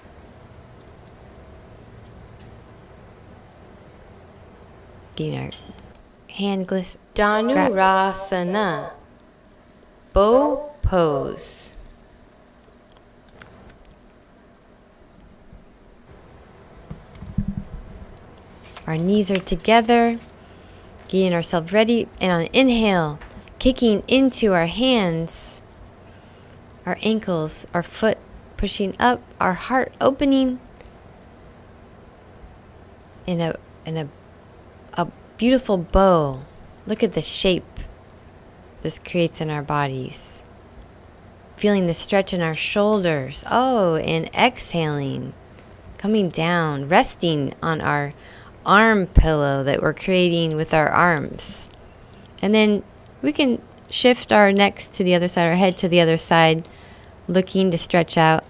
getting our hand Dhanurasana, bow pose. Our knees are together, getting ourselves ready, and on inhale, kicking into our hands, our ankles, our foot pushing up, our heart opening in a beautiful bow. Look at the shape this creates in our bodies. Feeling the stretch in our shoulders. Oh, and exhaling, coming down, resting on our arm pillow that we're creating with our arms. And then we can shift our necks to the other side, our head to the other side, looking to stretch out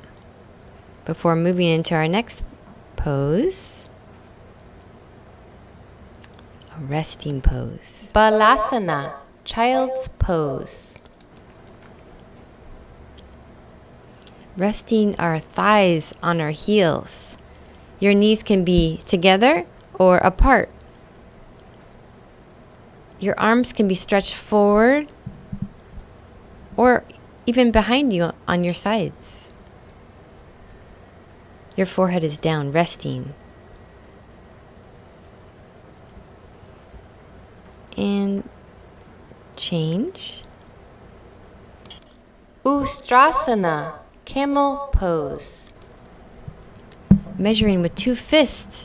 before moving into our next pose, a resting pose. Balasana, child's pose. Resting our thighs on our heels. Your knees can be together or apart. Your arms can be stretched forward or even behind you on your sides. Your forehead is down, resting. And change. Ustrasana, camel pose. Measuring with 2 fists.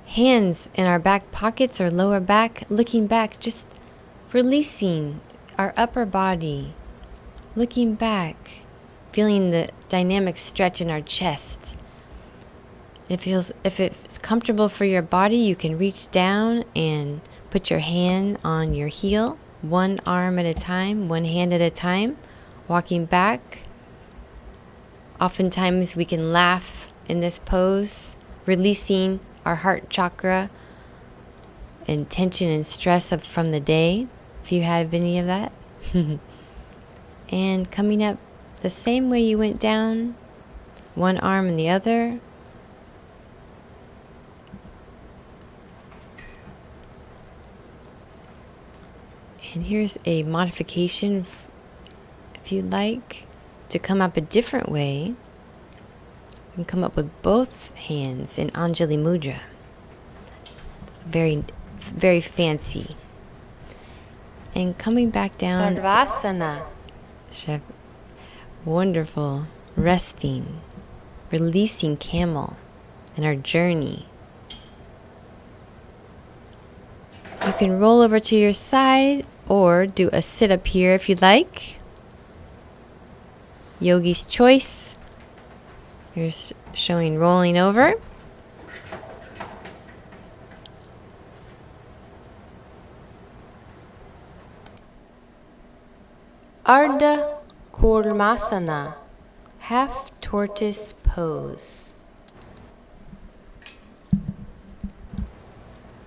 Hands in our back pockets or lower back, looking back, just releasing our upper body, looking back, feeling the dynamic stretch in our chest. If it's comfortable for your body, you can reach down and put your hand on your heel, one arm at a time, one hand at a time, walking back. Oftentimes we can laugh in this pose, releasing our heart chakra and tension and stress from the day, if you have any of that. And coming up the same way you went down, one arm and the other. And here's a modification, if you'd like, to come up a different way. You can come up with both hands in Anjali Mudra. It's very, very fancy. And coming back down. Sarvasana. Wonderful. Resting. Releasing camel in our journey. You can roll over to your side or do a sit-up here if you'd like. Yogi's choice. Here's showing rolling over. Ardha Kurmasana, half tortoise pose.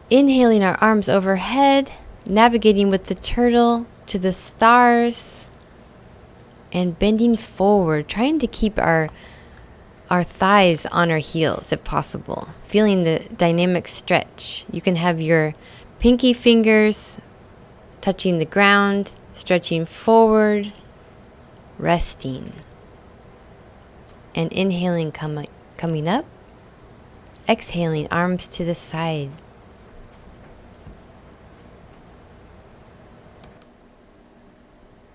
Inhaling our arms overhead, navigating with the turtle to the stars, and bending forward, trying to keep our thighs on our heels if possible. Feeling the dynamic stretch. You can have your pinky fingers touching the ground, stretching forward, resting. And inhaling, coming up. Exhaling, arms to the side.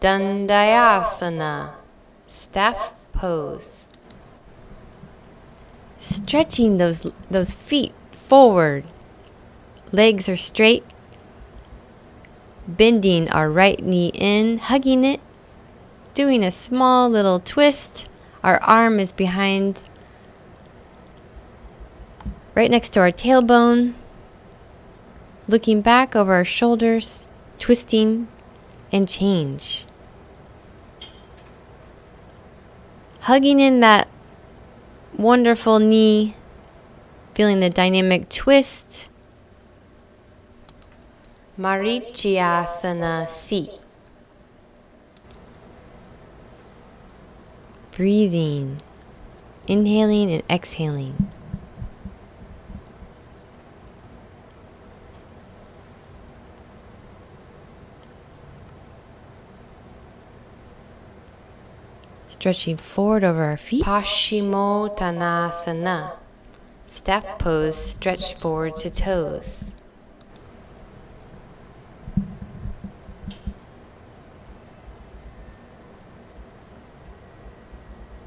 Dandayasana, staff pose. stretching those feet forward. Legs are straight. Bending our right knee in, hugging it. Doing a small little twist. Our arm is behind, right next to our tailbone. Looking back over our shoulders, twisting, and change. Hugging in that wonderful knee, feeling the dynamic twist. Marichyasana C. Breathing, inhaling and exhaling. Stretching forward over our feet. Paschimottanasana. Staff pose, stretch forward to toes.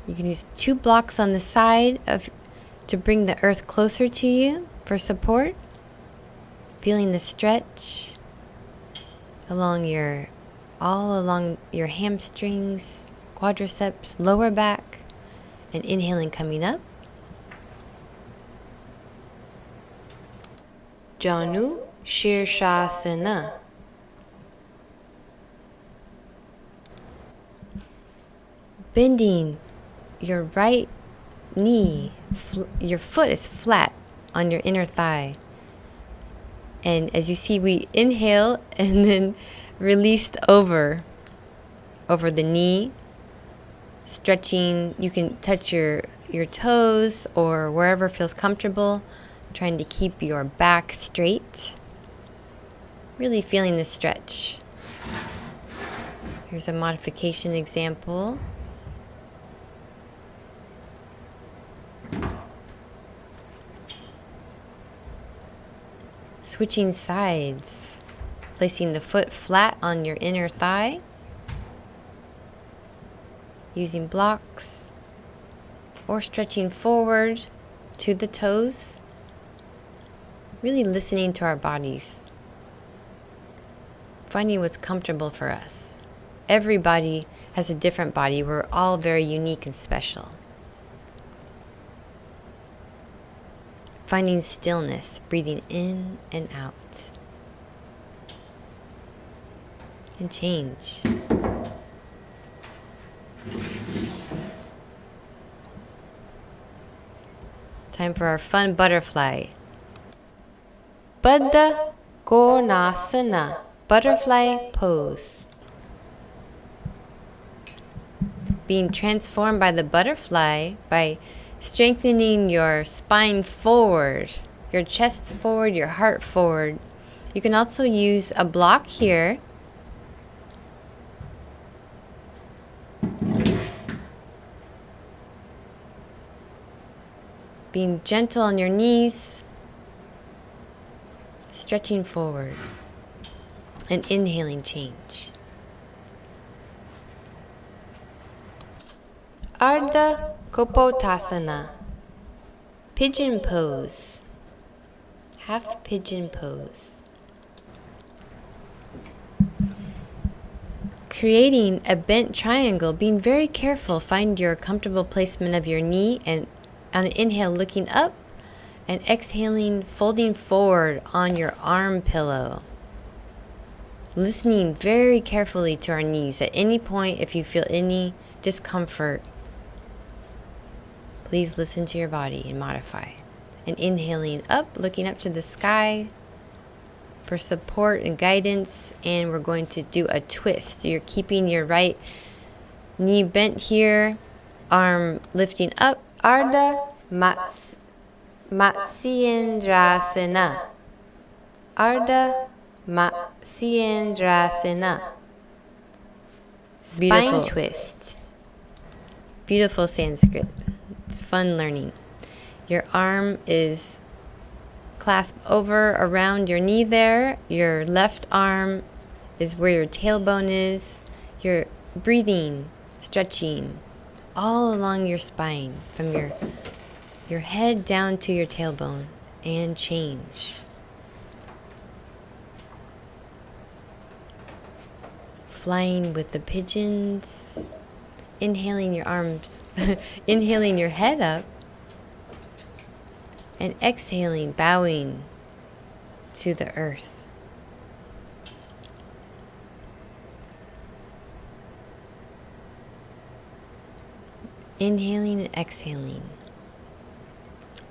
You can use 2 blocks on the side to bring the earth closer to you for support. Feeling the stretch all along your hamstrings, quadriceps, lower back, and inhaling coming up. Janu Shirshasana. Bending your right knee, your foot is flat on your inner thigh. And as you see, we inhale and then released over the knee. Stretching, you can touch your toes or wherever feels comfortable. Trying to keep your back straight. Really feeling the stretch. Here's a modification example. Switching sides, placing the foot flat on your inner thigh, using blocks, or stretching forward to the toes, really listening to our bodies, finding what's comfortable for us. Everybody has a different body. We're all very unique and special. Finding stillness, breathing in and out. And change. Time for our fun butterfly. Baddha Konasana. Butterfly pose. Being transformed by the butterfly by strengthening your spine forward, your chest forward, your heart forward. You can also use a block here. Being gentle on your knees, stretching forward, and inhaling change. Ardha Kapotasana. Pigeon pose. Half pigeon pose. Creating a bent triangle, being very careful. Find your comfortable placement of your knee, and on an inhale looking up, and exhaling folding forward on your arm pillow. Listening very carefully to our knees. At any point, if you feel any discomfort, please listen to your body and modify. And inhaling up, looking up to the sky for support and guidance. And we're going to do a twist. You're keeping your right knee bent here, arm lifting up. Ardha Matsyendrasana. Ardha Matsyendrasana. Spine twist. Beautiful Sanskrit. It's fun learning. Your arm is clasped over around your knee there. Your left arm is where your tailbone is. You're breathing, stretching all along your spine from your your head down to your tailbone and change. Flying with the pigeons, inhaling your arms, inhaling your head up, and exhaling, bowing to the earth. Inhaling and exhaling.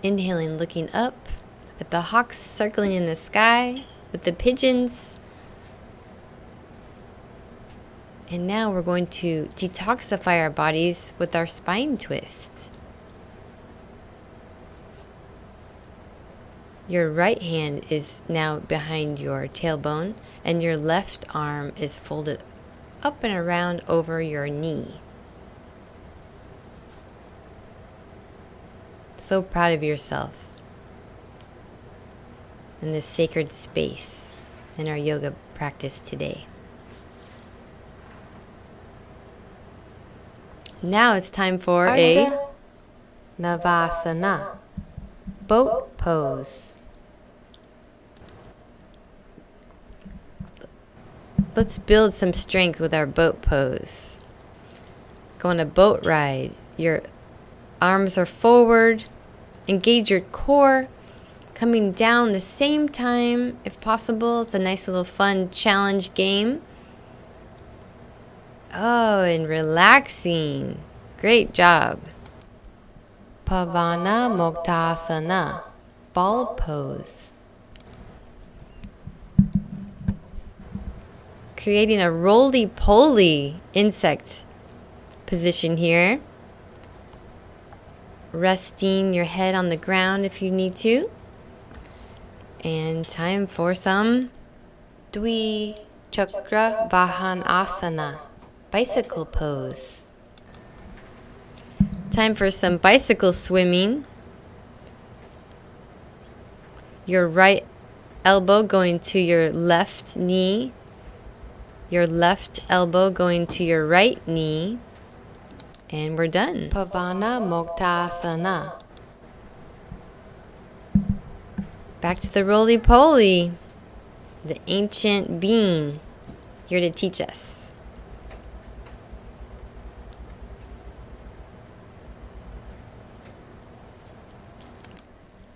Inhaling, looking up at the hawks circling in the sky with the pigeons. And now we're going to detoxify our bodies with our spine twist. Your right hand is now behind your tailbone, and your left arm is folded up and around over your knee. So proud of yourself in this sacred space in our yoga practice today. Now it's time for a Navasana, boat pose. Let's build some strength with our boat pose. Go on a boat ride. Your arms are forward. Engage your core. Coming down the same time if possible. It's a nice little fun challenge game. Oh, and relaxing. Great job. Pavana Muktasana, ball pose. Creating a roly-poly insect position here. Resting your head on the ground if you need to. And time for some Dvi Chakra Vahan Asana, bicycle pose. Time for some bicycle swimming. Your right elbow going to your left knee. Your left elbow going to your right knee. And we're done. Pavana Muktasana. Back to the roly-poly. The ancient being here to teach us.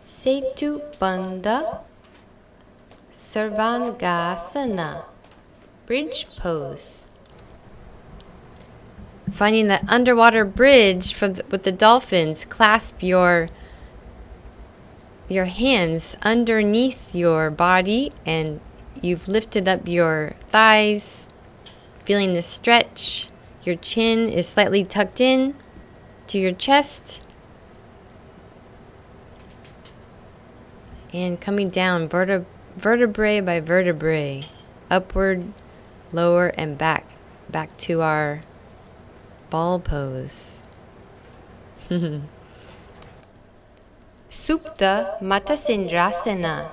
Setu Bandha Sarvangasana, bridge pose. Finding that underwater bridge with the dolphins, clasp your hands underneath your body and you've lifted up your thighs, feeling the stretch. Your chin is slightly tucked in to your chest. And coming down vertebrae by vertebrae, upward, lower, and back to our ball pose. Supta Matasindrasana,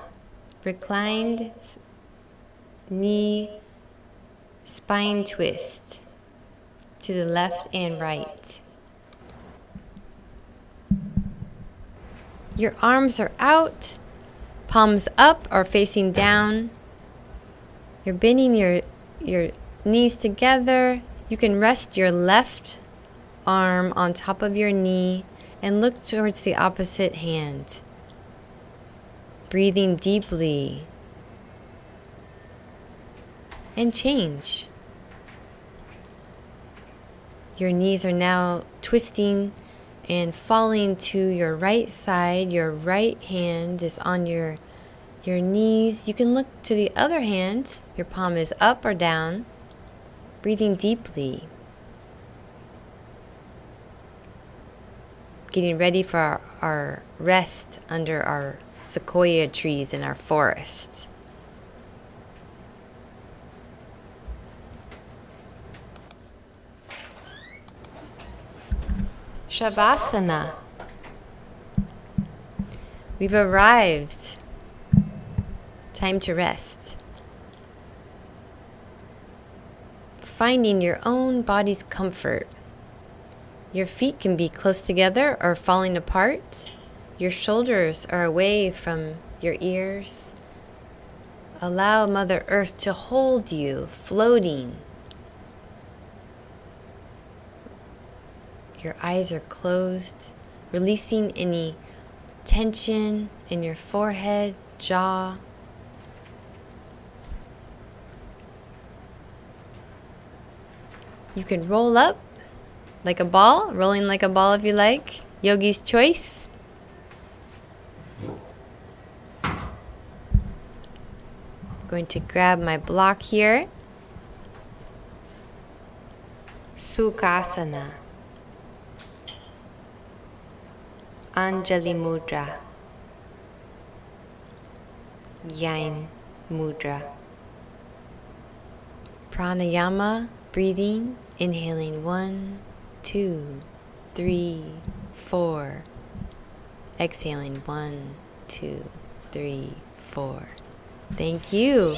reclined knee spine twist to the left and right. Your arms are out, palms up or facing down. You're bending your knees together. You can rest your left arm on top of your knee and look towards the opposite hand. Breathing deeply. And change. Your knees are now twisting and falling to your right side. Your right hand is on your knees. You can look to the other hand. Your palm is up or down. Breathing deeply. Getting ready for our rest under our sequoia trees in our forest. Shavasana. We've arrived. Time to rest. Finding your own body's comfort. Your feet can be close together or falling apart. Your shoulders are away from your ears. Allow Mother Earth to hold you, floating. Your eyes are closed, releasing any tension in your forehead, jaw. You can roll up like a ball, rolling like a ball if you like. Yogi's choice. I'm going to grab my block here. Sukhasana. Anjali Mudra. Yin Mudra. Pranayama, breathing, inhaling 1, 2, 3, 4. Exhaling 1, 2, 3, 4. Thank you.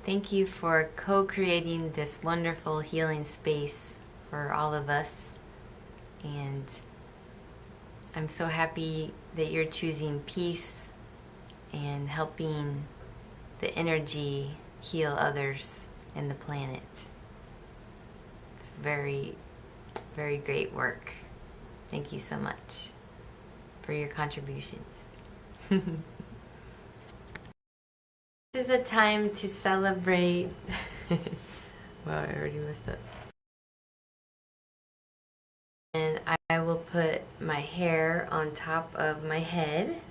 Thank you for co-creating this wonderful healing space for all of us. And I'm so happy that you're choosing peace and helping the energy heal others and the planet. It's very, very great work. Thank you so much for your contributions. This is a time to celebrate. Wow, I already messed up. And I will put my hair on top of my head,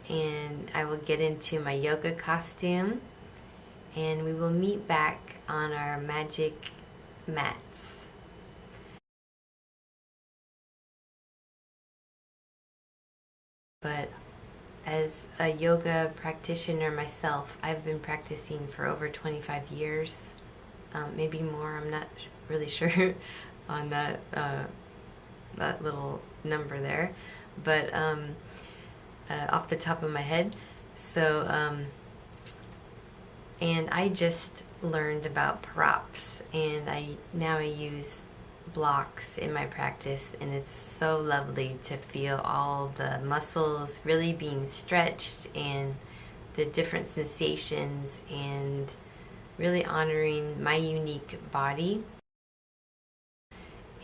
and I will get into my yoga costume, and we will meet back on our magic mats. But as a yoga practitioner myself, I've been practicing for over 25 years, maybe more. I'm not really sure on that that little number there, but off the top of my head. So, and I just learned about props, and now I use blocks in my practice, and it's so lovely to feel all the muscles really being stretched and the different sensations, and really honoring my unique body.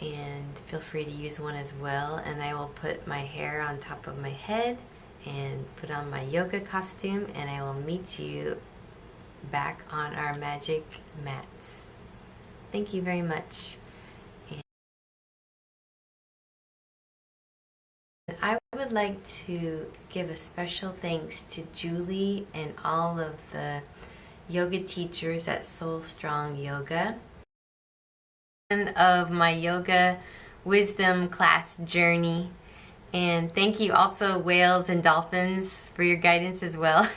And feel free to use one as well. And I will put my hair on top of my head and put on my yoga costume, and I will meet you back on our magic mats. Thank you very much. I would like to give a special thanks to Julie and all of the yoga teachers at Soul Strong Yoga. Of my yoga wisdom class journey, and thank you also whales and dolphins for your guidance as well.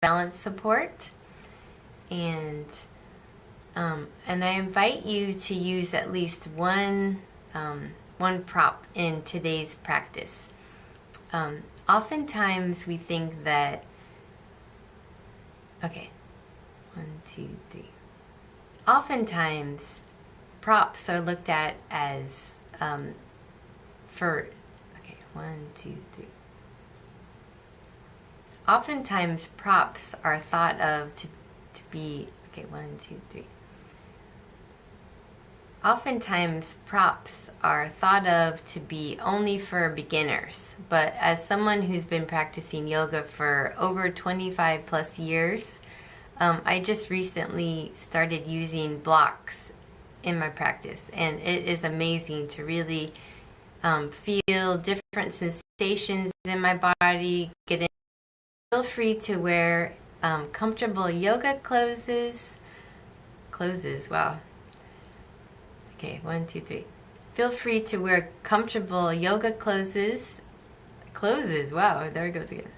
Balance support, and I invite you to use at least one prop in today's practice. Oftentimes we think that, okay, 1, 2, 3. Oftentimes props are looked at as for, okay, 1, 2, 3. Oftentimes props are thought of to be, okay, 1, 2, 3. Oftentimes props are thought of to be only for beginners, but as someone who's been practicing yoga for over 25 plus years, I just recently started using blocks in my practice, and it is amazing to really feel different sensations in my body. Feel free to wear comfortable yoga clothes. Wow. Okay, 1, 2, 3. Feel free to wear comfortable yoga clothes. Wow, there it goes again.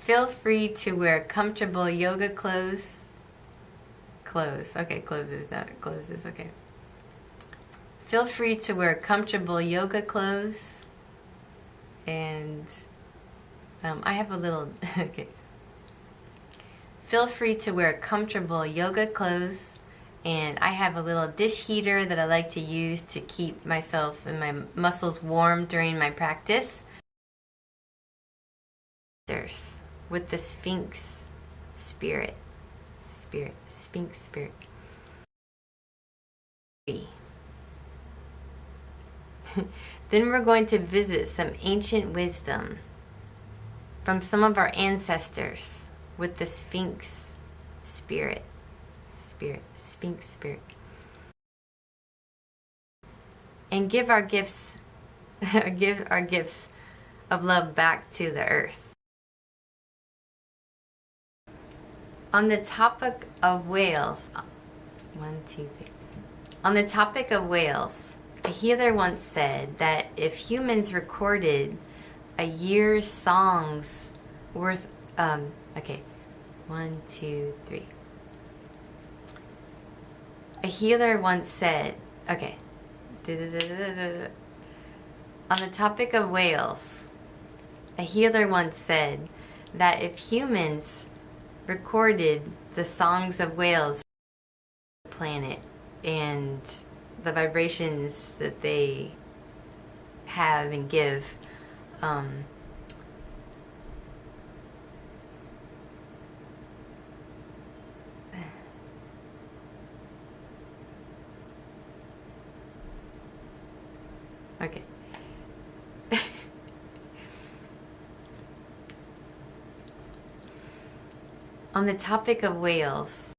Feel free to wear comfortable yoga clothes. Okay, okay. Feel free to wear comfortable yoga clothes And I have a little, okay. Feel free to wear comfortable yoga clothes, and I have a little dish heater that I like to use to keep myself and my muscles warm during my practice. With the Sphinx spirit, Sphinx spirit. Then we're going to visit some ancient wisdom from some of our ancestors with the Sphinx spirit, Sphinx spirit. And give our gifts, give our gifts of love back to the earth. On the topic of whales, On the topic of whales, a healer once said that if humans recorded a year's songs worth, okay, 1, 2, 3. A healer once said, okay, on the topic of whales, a healer once said that if humans recorded the songs of whales on the planet and the vibrations that they have and give, okay. On the topic of whales,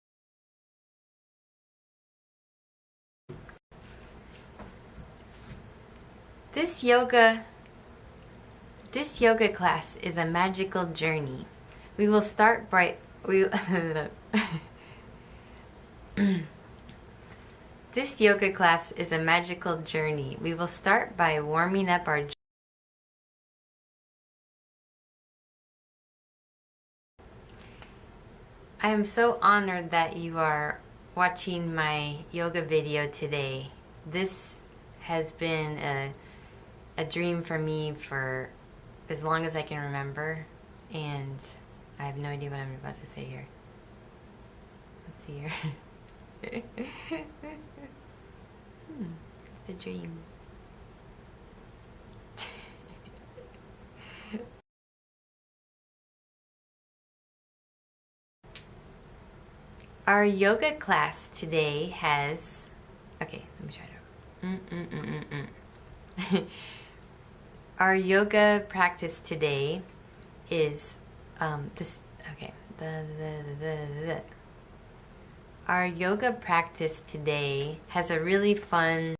this yoga class is a magical journey. We will start by This yoga class is a magical journey. We will start by warming up our I am so honored that you are watching my yoga video today. This has been a dream for me for as long as I can remember, and I have no idea what I'm about to say here. Let's see here. It's a dream. Our yoga class today has, okay, let me try to, Our yoga practice today is, Our yoga practice today has a really fun